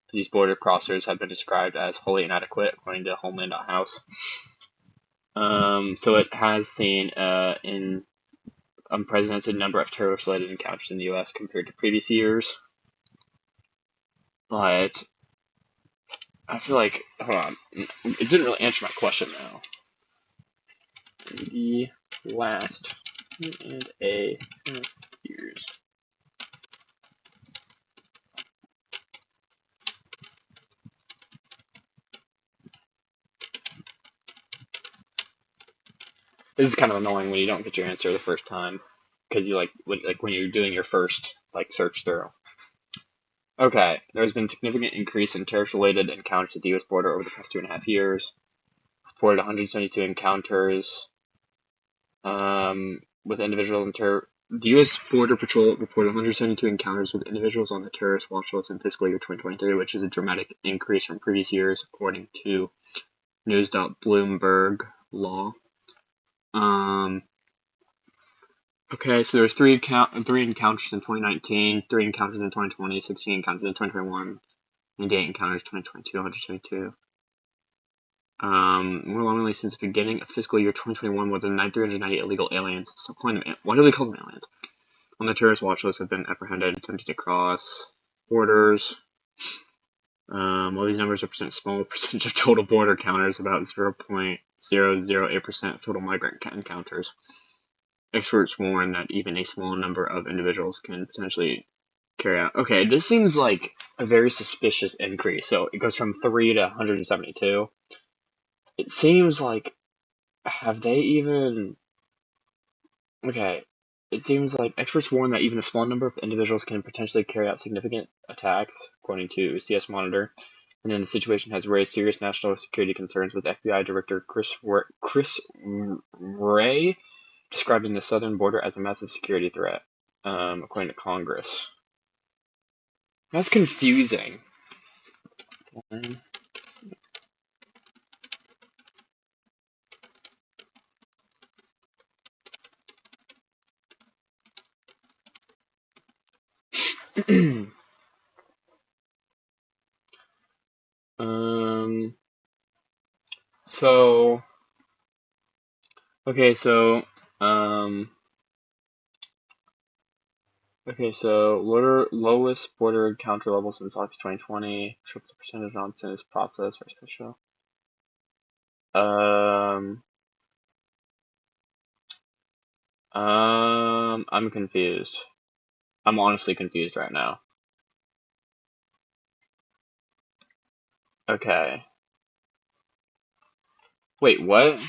for these border crossers have been described as wholly inadequate, according to Homeland.House. So it has seen an unprecedented number of terrorist-related encounters in the U.S. compared to previous years. But I feel like, hold on, it didn't really answer my question though. The last 2.5 years. This is kind of annoying when you don't get your answer the first time, because you when you're doing your first search through. Okay, there has been a significant increase in terrorist-related encounters at the U.S. border over the past 2.5 years. Reported 172 encounters with individuals the U.S. Border Patrol reported 172 encounters with individuals on the terrorist watch list in fiscal year 2023, which is a dramatic increase from previous years, according to news.bloomberg law. Okay, so there's three encounters in 2019, 3 encounters in 2020, 16 encounters in 2021, and 8 encounters in 2022, 172. More alarmingly, since the beginning of fiscal year 2021, more than 390 illegal aliens, stop calling them, why do they call them aliens, on the terrorist watch list have been apprehended attempting to cross borders. While these numbers represent a small percentage of total border counters, about 0.008% of total migrant encounters, experts warn that even a small number of individuals can potentially carry out. Okay, this seems like a very suspicious increase. So it goes from 3 to 172. It seems like, have they even... Okay, it seems like experts warn that even a small number of individuals can potentially carry out significant attacks, according to CS Monitor. And then the situation has raised serious national security concerns, with FBI Director Chris Wray describing the southern border as a massive security threat, according to Congress. That's confusing. So, okay, so, lowest border encounter level since August 2020, triple the percentage on since process for special. I'm confused. I'm honestly confused right now. Okay. Wait, what?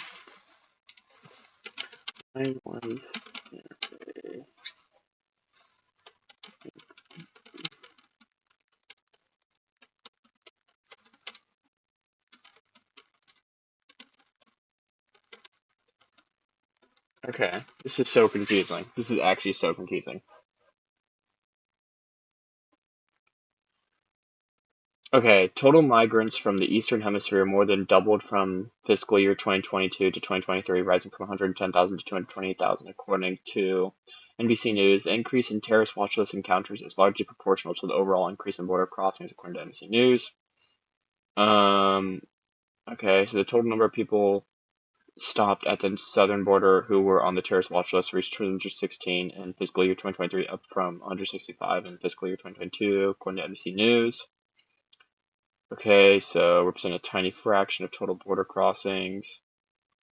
I was... Okay, this is so confusing. This is actually so confusing. Okay, total migrants from the Eastern Hemisphere more than doubled from fiscal year 2022 to 2023, rising from 110,000 to 228,000, according to NBC News. The increase in terrorist watch list encounters is largely proportional to the overall increase in border crossings, according to NBC News. Okay, so the total number of people stopped at the southern border who were on the terrorist watch list reached 216 in fiscal year 2023, up from 165 in fiscal year 2022, according to NBC News. Okay, so represent a tiny fraction of total border crossings.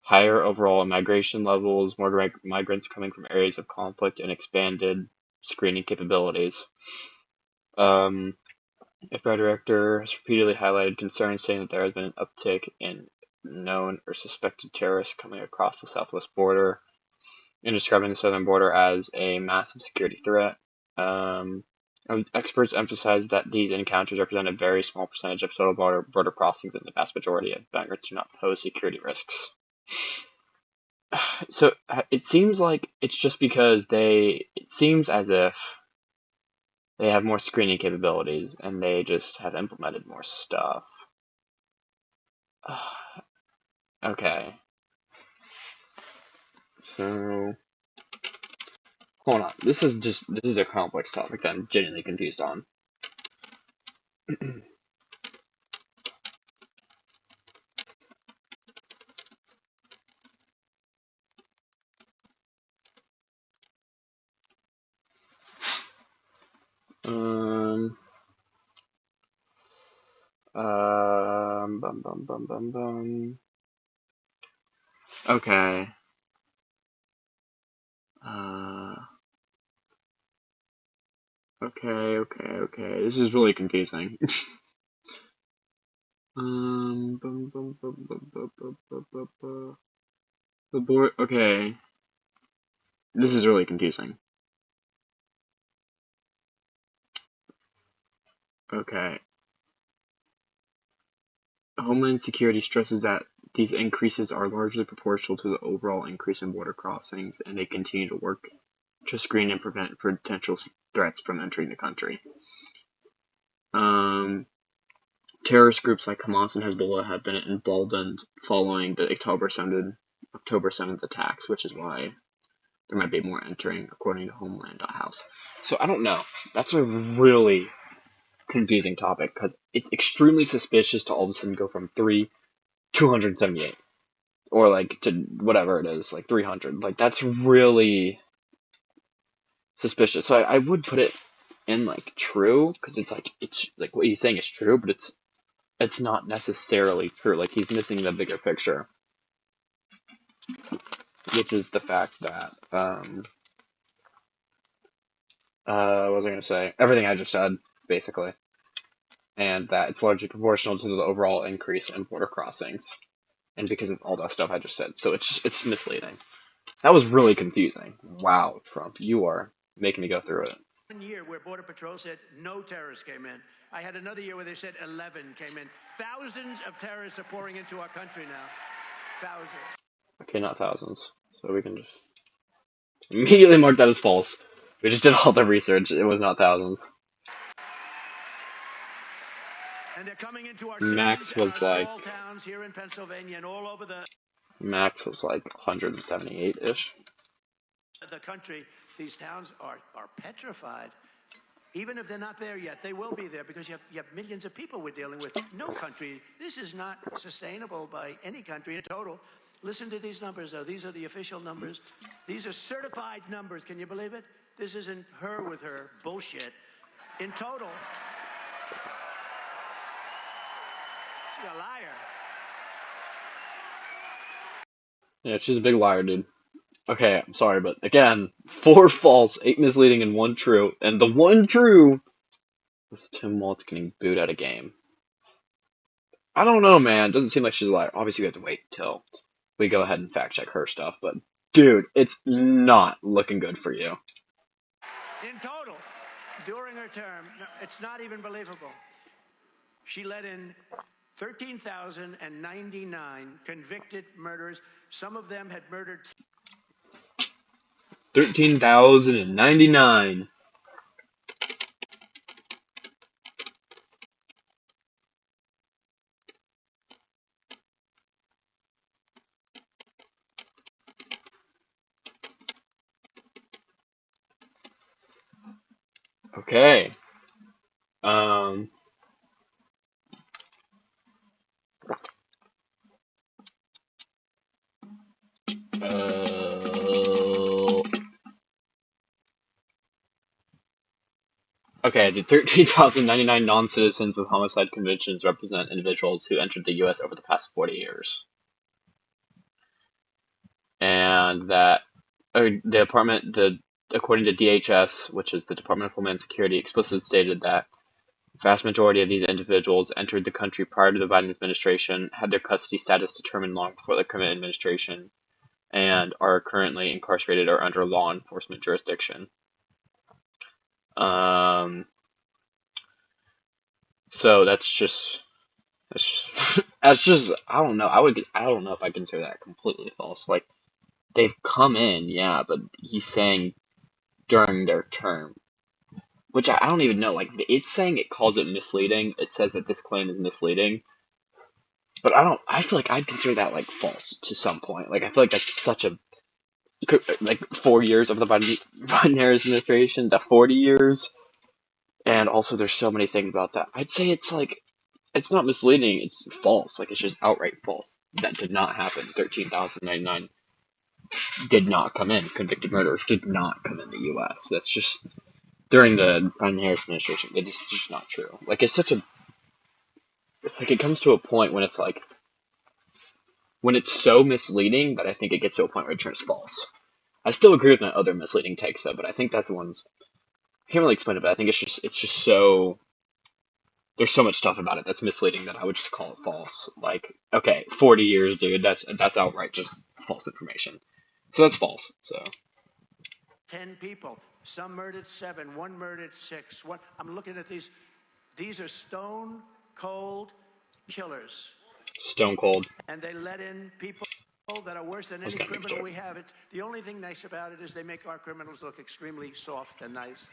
Higher overall migration levels, more migrants coming from areas of conflict, and expanded screening capabilities. FBI Director has repeatedly highlighted concerns, saying that there has been an uptick in known or suspected terrorists coming across the southwest border, and describing the southern border as a massive security threat. Experts emphasize that these encounters represent a very small percentage of total border crossings, and the vast majority of migrants do not pose security risks. So it seems like it's just because it seems as if They have more screening capabilities, and they just have implemented more stuff. Okay. So, hold on. This is a complex topic that I'm genuinely confused on. um, bum bum bum bum bum. Okay. Uh, okay. This is really confusing. Bum, bum, bum, bum, bum, bum, bum, bum, bum. The board. Okay, this is really confusing. Okay, Homeland Security stresses that these increases are largely proportional to the overall increase in border crossings, and they continue to work to screen and prevent potential threats from entering the country. Um, Terrorist groups like Hamas and Hezbollah have been emboldened following the October 7th attacks, which is why there might be more entering, according to Homeland.House. So I don't know. That's a really confusing topic because it's extremely suspicious to all of a sudden go from 278, or like to whatever it is, like 300. Like that's really suspicious. So I would put it in like true because it's like what he's saying is true, but it's not necessarily true. Like he's missing the bigger picture, which is the fact that what was I going to say? Everything I just said, basically, and that it's largely proportional to the overall increase in border crossings, and because of all that stuff I just said. So it's misleading. That was really confusing. Wow, Trump, you are making me go through it. 1 year where Border Patrol said no terrorists came in. I had another year where they said 11 came in. Thousands of terrorists are pouring into our country now. Thousands. Okay, not thousands. So we can just immediately mark that as false. We just did all the research. It was not thousands. And they're coming into our Max cities and our was like small towns here in Pennsylvania and all over Max was like 178 ish. the country. These towns are petrified. Even if they're not there yet, they will be there because you have millions of people we're dealing with. No country, this is not sustainable by any country in total. Listen to these numbers, though. These are the official numbers. These are certified numbers. Can you believe it? This isn't her with her bullshit. In total, she's a liar. Yeah, she's a big liar, dude. Okay, I'm sorry, but again, 4 false, 8 misleading, and 1 true. And the 1 true was Tim Waltz getting booed out of game. I don't know, man. Doesn't seem like she's a liar. Obviously, we have to wait till we go ahead and fact check her stuff, but dude, it's not looking good for you. In total, during her term, it's not even believable. She let in 13,099 convicted murderers. Some of them had murdered 13,099. Okay. Um. Uh, okay, the 13,099 non-citizens with homicide convictions represent individuals who entered the U.S. over the past 40 years. And that according to DHS, which is the Department of Homeland Security, explicitly stated that the vast majority of these individuals entered the country prior to the Biden administration, had their custody status determined long before the current administration, and are currently incarcerated or under law enforcement jurisdiction. Um, so that's just I don't know. I don't know if I consider that completely false. Like they've come in, yeah, but he's saying during their term. which I don't even know. Like it's saying it calls it misleading. It says that this claim is misleading, but I don't. I feel like I'd consider that like false to some point. Like I feel like that's such a like 4 years of the Biden-Harris administration, the 40 years, and also there's so many things about that. I'd say it's like it's not misleading. It's false. Like it's just outright false. That did not happen. 13,099 did not come in. Convicted murderers did not come in the U.S. That's just during the Biden-Harris administration. It is just not true. Like it's such a like it comes to a point when it's like when it's so misleading that I think it gets to a point where it turns false. I still agree with my other misleading takes though, but I think that's the ones I can't really explain it, but I think it's just so there's so much stuff about it that's misleading that I would just call it false. Like, okay, 40 years, dude, that's outright just false information. So that's false. So 10 people. Some murdered 7, one murdered 6. What I'm looking at these. These are stone cold killers. stone cold. And they let in people that are worse than I was any gonna make a criminal joke. we have. The only thing nice about it is they make our criminals look extremely soft and nice.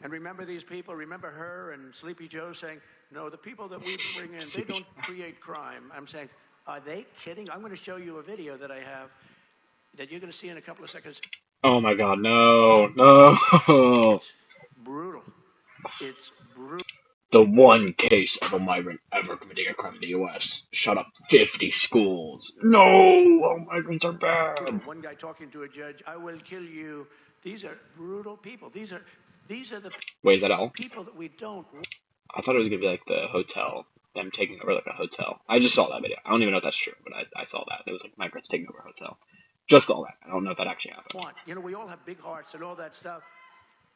And remember these people, remember her and Sleepy Joe saying, no, the people that we bring in, they don't create crime. I'm saying, are they kidding? I'm going to show you a video that I have that you're going to see in a couple of seconds. Oh my god, no, no. It's brutal. It's brutal. The one case of a migrant ever committing a crime in the U.S. shut up 50 schools. No, all migrants are bad. One guy talking to a judge, I will kill you. These are brutal people. These are the Wait, is that all? people that we don't. I thought it was gonna be like the hotel, them taking over like a hotel. I just saw that video. I don't even know if that's true, but I saw that. It was like migrants taking over a hotel. Just saw that. I don't know if that actually happened. Want. You know, we all have big hearts and all that stuff.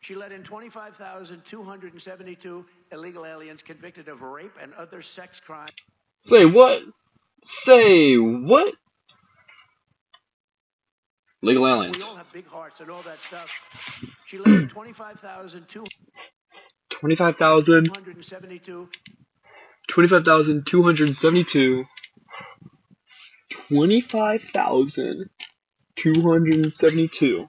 She let in 25,272 illegal aliens convicted of rape and other sex crimes. Say what? Say what? Legal aliens. We all have big hearts and all that stuff. She let in 25,000. 25,272. 25,272. 25,272.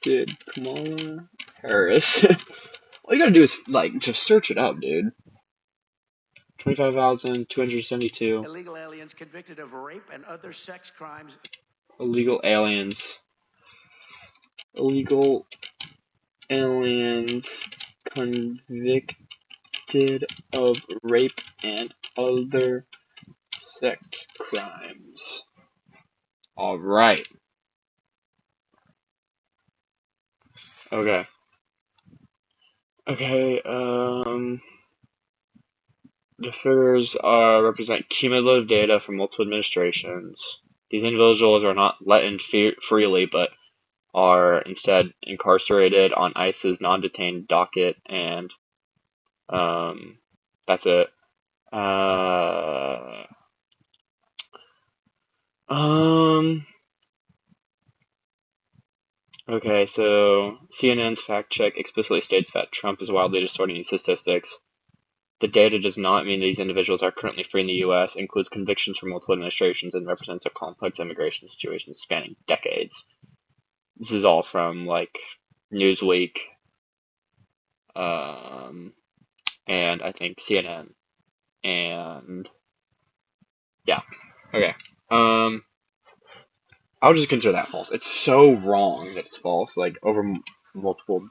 Did Kamala Harris? All you gotta do is like just search it up, dude. 25,272 Illegal aliens convicted of rape and other sex crimes. illegal aliens. Illegal aliens convicted of rape and other sex crimes. All right. Okay. Okay. The figures represent cumulative data from multiple administrations. These individuals are not let in freely, but are instead incarcerated on ICE's non-detained docket, and that's it. Uh, um. Okay, so CNN's fact check explicitly states that Trump is wildly distorting these statistics. The data does not mean these individuals are currently free in the U.S., includes convictions from multiple administrations, and represents a complex immigration situation spanning decades. This is all from, like, Newsweek, um, and I think CNN, and yeah. Okay. I would just consider that false. It's so wrong that it's false, like, over multiple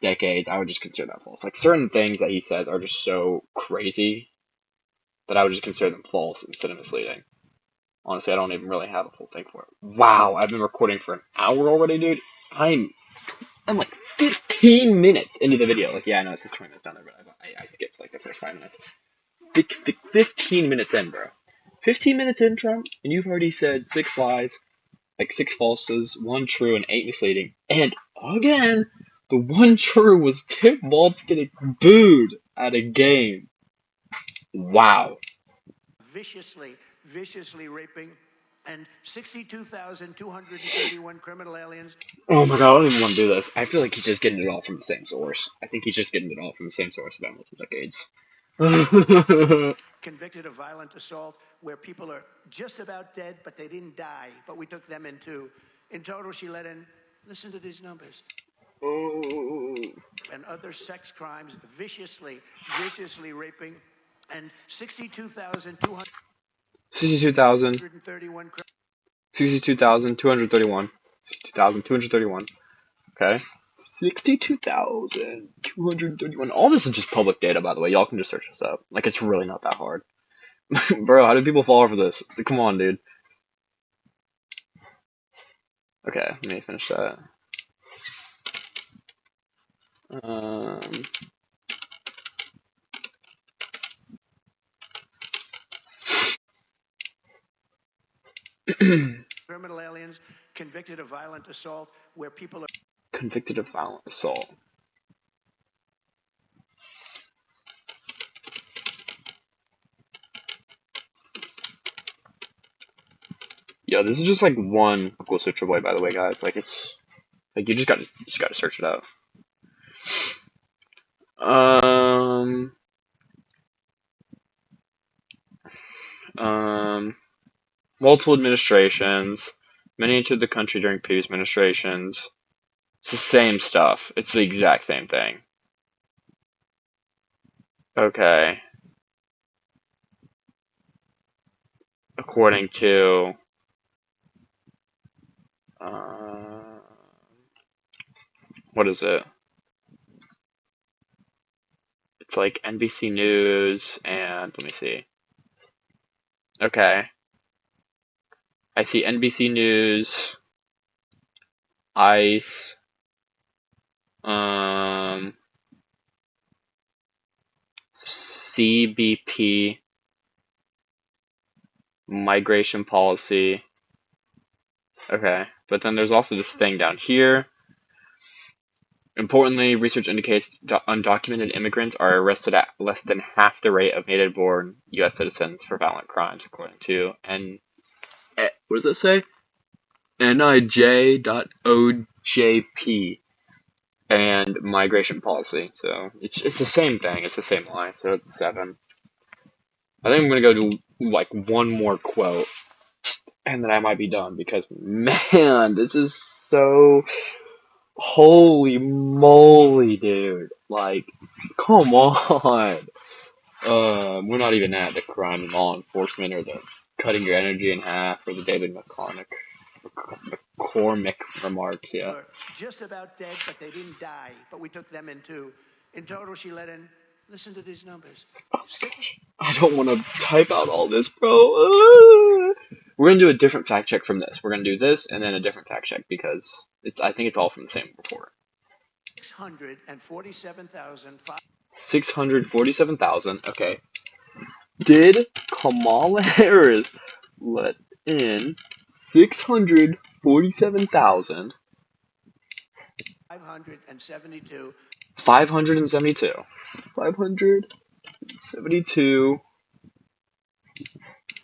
decades, I would just consider that false. Like, certain things that he says are just so crazy that I would just consider them false instead of misleading. Honestly, I don't even really have a full thing for it. Wow, I've been recording for an hour already, dude. I'm like 15 minutes into the video. Like, yeah, I know it says 20 minutes down there, but I skipped like the first 5 minutes. 15 minutes in, bro. 15 minutes in, Trump, and you've already said 6 lies, like 6 falses, 1 true, and 8 misleading. And again, the 1 true was Tim Walz getting booed at a game. Wow. Viciously raping, and 62,231 criminal aliens. Oh my god, I don't even want to do this. I feel like he's just getting it all from the same source. I think he's just getting it all from the same source about multiple decades. Convicted of violent assault, where people are just about dead, but they didn't die, but we took them in too. In total, she let in, listen to these numbers, Oh. and other sex crimes, viciously raping, and 62,000. 62,231 62,231. 62,231. Okay. 62,231. All this is just public data, by the way. Y'all can just search this up. Like, it's really not that hard. Bro, how do people fall for this? Come on, dude. Okay, let me finish that. Um, criminal aliens convicted of violent assault where people are convicted of violent assault. Yeah, this is just like one Google search away, by the way, guys. Like it's like you just gotta search it out. Um, um, multiple administrations. Many entered the country during previous administrations. It's the same stuff. It's the exact same thing. Okay. According to what is it? It's like NBC News and let me see. Okay. I see NBC News, ICE, um, CBP, migration policy. Okay, but then there's also this thing down here. Importantly, research indicates undocumented immigrants are arrested at less than half the rate of native-born U.S. citizens for violent crimes, according to what does it say? NIJ.OJP and migration policy. So it's the same thing. It's the same line. So it's 7. I think I'm gonna go to like one more quote, and then I might be done because man, this is so holy moly, dude! Like, come on. We're not even at the crime and law enforcement or the cutting your energy in half or the David McCormick remarks. Yeah. just about dead, but they didn't die. But we took them in too. In total, she let in. Listen to these numbers. Oh my gosh. I don't want to type out all this, bro. We're gonna do a different fact check from this. We're gonna do this and then a different fact check because I think it's all from the same report. 647,000. Okay. Did Kamala Harris let in 647,000 572 572 572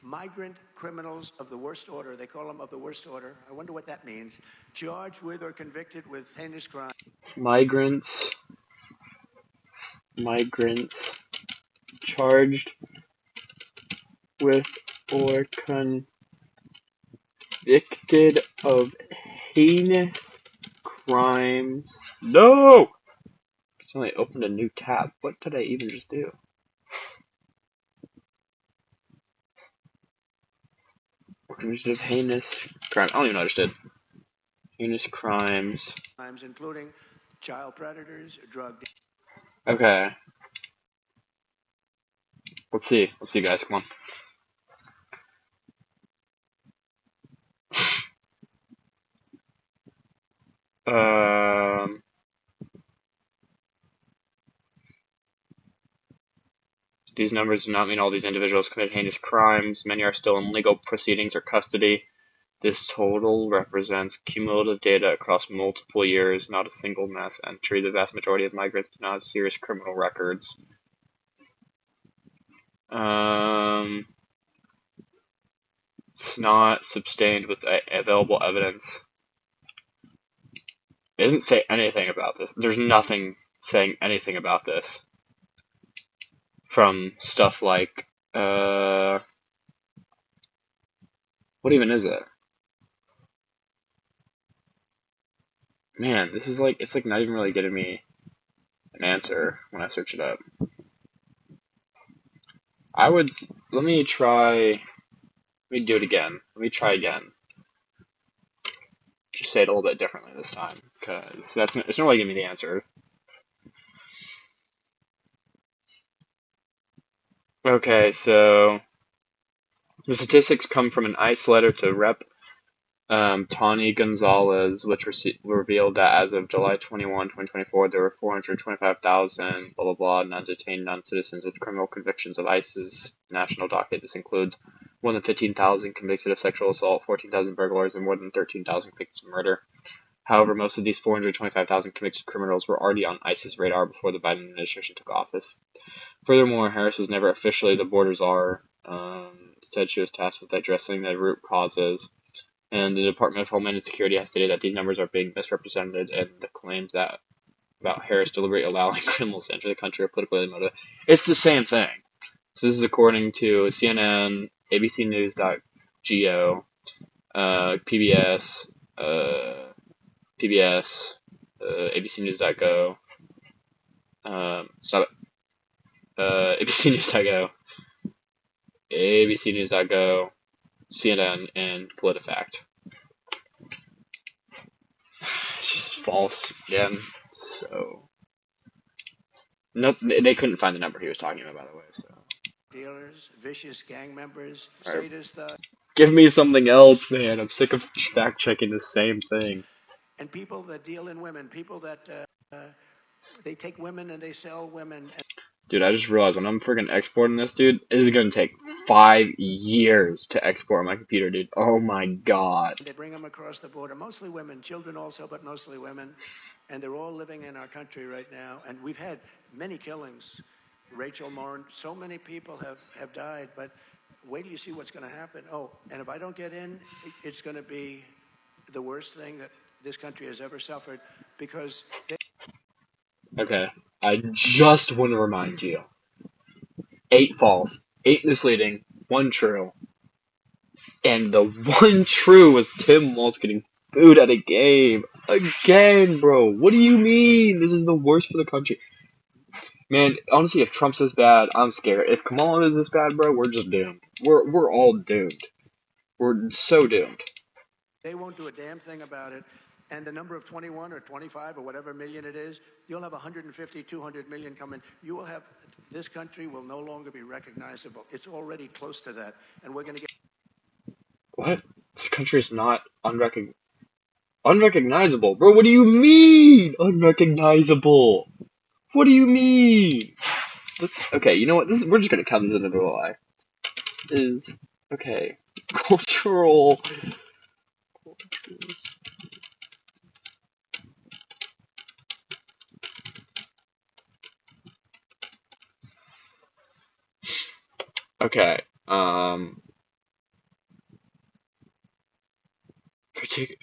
migrant criminals of the worst order? They call them of the worst order. I wonder what that means. Charged with or convicted with heinous crimes. migrants charged with or convicted of heinous crimes. No! I opened a new tab. What did I even just do? Convicted of heinous crime. I don't even know what I just did. Heinous crimes. Including child predators, drug. Okay. Let's see. Let's see, guys. Come on. These numbers do not mean all these individuals committed heinous crimes. Many are still in legal proceedings or custody. This total represents cumulative data across multiple years, not a single mass entry. The vast majority of migrants do not have serious criminal records. It's not sustained with available evidence. It doesn't say anything about this. There's nothing saying anything about this. From stuff like, what even is it? Man, this is like, it's like not even really getting me an answer when I search it up. I would, let me try, let me do it again. Let me try again. Just say it a little bit differently this time, because it's not really giving me the answer. Okay, so the statistics come from an ICE letter to Rep. Tawny Gonzalez, which revealed that as of July 21, 2024, there were 425,000 blah blah blah non-detained non-citizens with criminal convictions of ICE's national docket. This includes more than 15,000 convicted of sexual assault, 14,000 burglars, and more than 13,000 convicted of murder. However, most of these 425,000 convicted criminals were already on ICE's radar before the Biden administration took office. Furthermore, Harris was never officially the border czar. Said she was tasked with addressing the root causes, and the Department of Homeland Security has stated that these numbers are being misrepresented, and the claims that about Harris deliberately allowing criminals to enter the country are politically motivated. It's the same thing. So this is according to CNN, ABCNews.go, PBS, PBS, ABCNews.go, stop it, ABCNews.go, ABCNews.go, CNN, and PolitiFact. It's just false again. So no, they couldn't find the number he was talking about, by the way. So Dealers, vicious gang members, right. sadist thugs, Give me something else, man. I'm sick of fact checking the same thing. and people that deal in women, people that they take women and they sell women. Dude, I just realized when I'm freaking exporting this, dude, it is gonna take 5 years to export my computer, dude. Oh my god. They bring them across the border, mostly women, children also, but mostly women. And they're all living in our country right now. And we've had many killings. Rachel Morin, so many people have died, but wait till you see what's going to happen. Oh, and if I don't get in, it's going to be the worst thing that this country has ever suffered because they. Okay, I just want to remind you: 8 false, 8 misleading, 1 true, and the 1 true was Tim Walz getting booed at a game again, bro. What do you mean? This is the worst for the country. Man, honestly, if Trump's this bad, I'm scared. If Kamala is this bad, bro, we're just doomed. We're all doomed. We're so doomed. They won't do a damn thing about it. And the number of 21 or 25 or whatever million it is, you'll have 150, 200 million coming. You will have, this country will no longer be recognizable. It's already close to that. And we're going to get. What? This country is not unrecognizable, bro. What do you mean unrecognizable? What do you mean? Okay. You know what? We're just gonna cut this into the lie. Is okay. Cultural. Okay.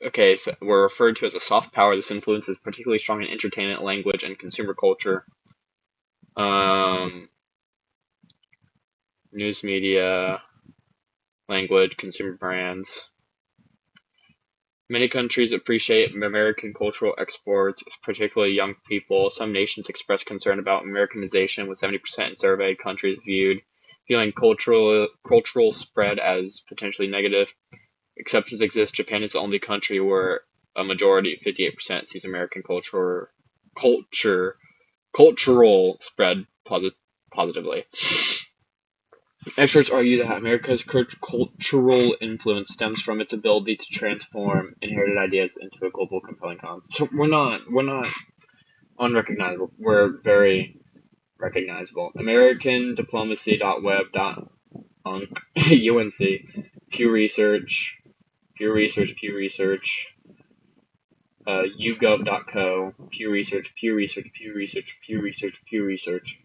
Okay, so we're referred to as a soft power. This influence is particularly strong in entertainment, language, and consumer culture. Um, News media, language, consumer brands. Many countries appreciate American cultural exports, particularly young people. Some nations express concern about Americanization, with 70% in surveyed countries viewing cultural spread as potentially negative. Exceptions exist. Japan is the only country where a majority, 58%, sees American cultural spread positively. Experts argue that America's cultural influence stems from its ability to transform inherited ideas into a global compelling concept. So we're not unrecognizable. We're very recognizable. American Diplomacy.web.unc UNC Pew Research YouGov.co Pew Research.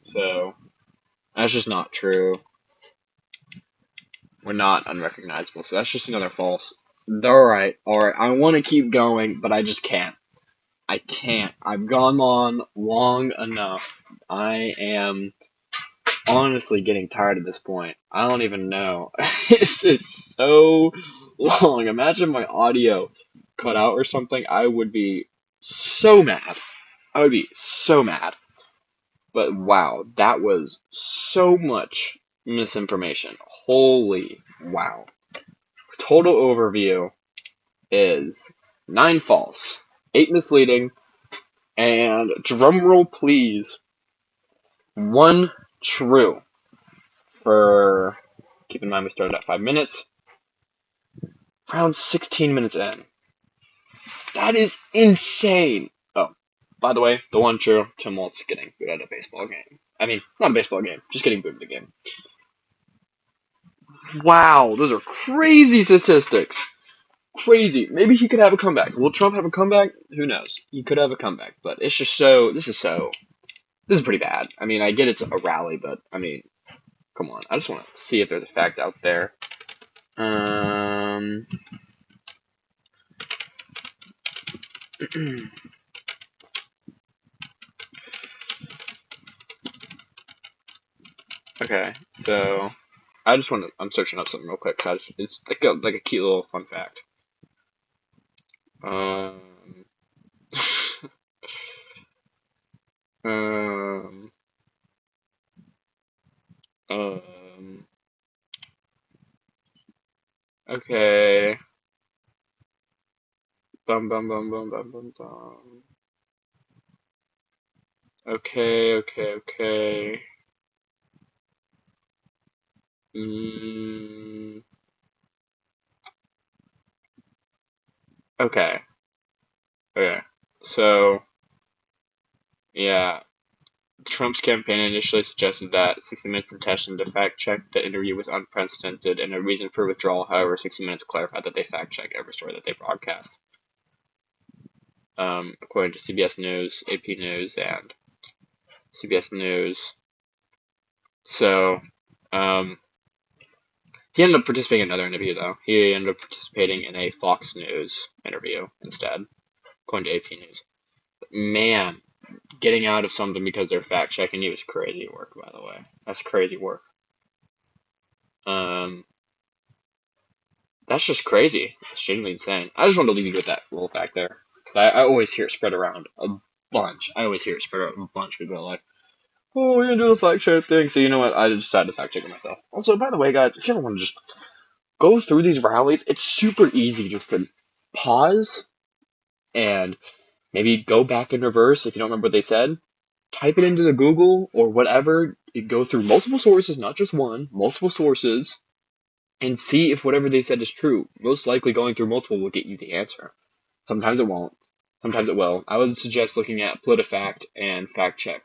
So that's just not true. We're not unrecognizable, so that's just another false. Alright. I want to keep going, but I just can't. I can't. I've gone on long enough. I am honestly getting tired at this point. I don't even know. This is so long. Imagine my audio cut out or something. I would be so mad. I would be so mad. But wow, that was so much misinformation. Holy wow. Total overview is 9 false, 8 misleading, and drumroll please, 1 true. For, keep in mind we started at 5 minutes, around 16 minutes in. That is insane. Oh, by the way, the 1 true, Tim Walt's getting booed at a baseball game. I mean, not a baseball game, just getting booed at the game. Wow, those are crazy statistics. Crazy. Maybe he could have a comeback. Will Trump have a comeback? Who knows? He could have a comeback, but it's just so. This is pretty bad. I mean, I get it's a rally, but I mean, come on. I just want to see if there's a fact out there. Okay, so I'm searching up something real quick. Cause it's like a cute little fun fact. Um, um, um, okay. Bum bum bum bum bum bum bum. Okay. Mm, okay. Okay. So, yeah, Trump's campaign initially suggested that 60 Minutes intention to fact check the interview was unprecedented and a reason for withdrawal. However, 60 Minutes clarified that they fact check every story that they broadcast. According to CBS News, AP News, and CBS News. So, he ended up participating in another interview, though. He ended up participating in a Fox News interview instead, according to AP News. But man, getting out of something because they're fact checking you is crazy work, by the way. That's crazy work. Um, that's just crazy. It's genuinely insane. I just wanted to leave you with that little fact there. Because I always hear it spread around a bunch. I always hear it spread around a bunch. People are like, oh, we're going to do a fact check thing. So you know what? I decided to fact check it myself. Also, by the way, guys, if you ever want to just go through these rallies, it's super easy just to pause and maybe go back in reverse if you don't remember what they said. Type it into the Google or whatever. You go through multiple sources, not just one, multiple sources, and see if whatever they said is true. Most likely going through multiple will get you the answer. Sometimes it won't. Sometimes it will. I would suggest looking at PolitiFact and FactCheck.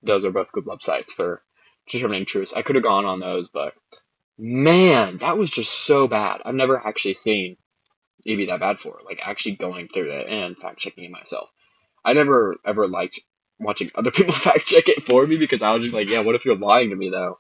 Those are both good websites for determining truths. I could have gone on those, but man, that was just so bad. I've never actually seen it be that bad for. Like actually going through it and fact checking it myself. I never ever liked watching other people fact check it for me because I was just like, yeah, what if you're lying to me though?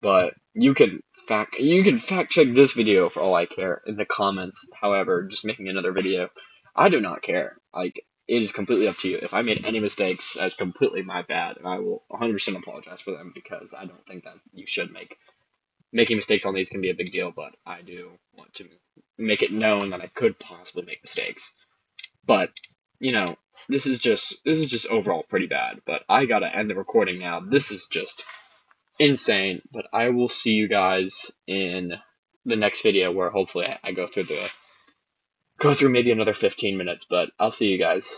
But you can fact check this video for all I care in the comments. However, just making another video, I do not care. Like it is completely up to you. If I made any mistakes, that's completely my bad, and I will 100% apologize for them because I don't think that you should making mistakes on these can be a big deal. But I do want to make it known that I could possibly make mistakes. But you know, this is just overall pretty bad. But I gotta end the recording now. This is just insane. But I will see you guys in the next video where hopefully I go through maybe another 15 minutes. But I'll see you guys.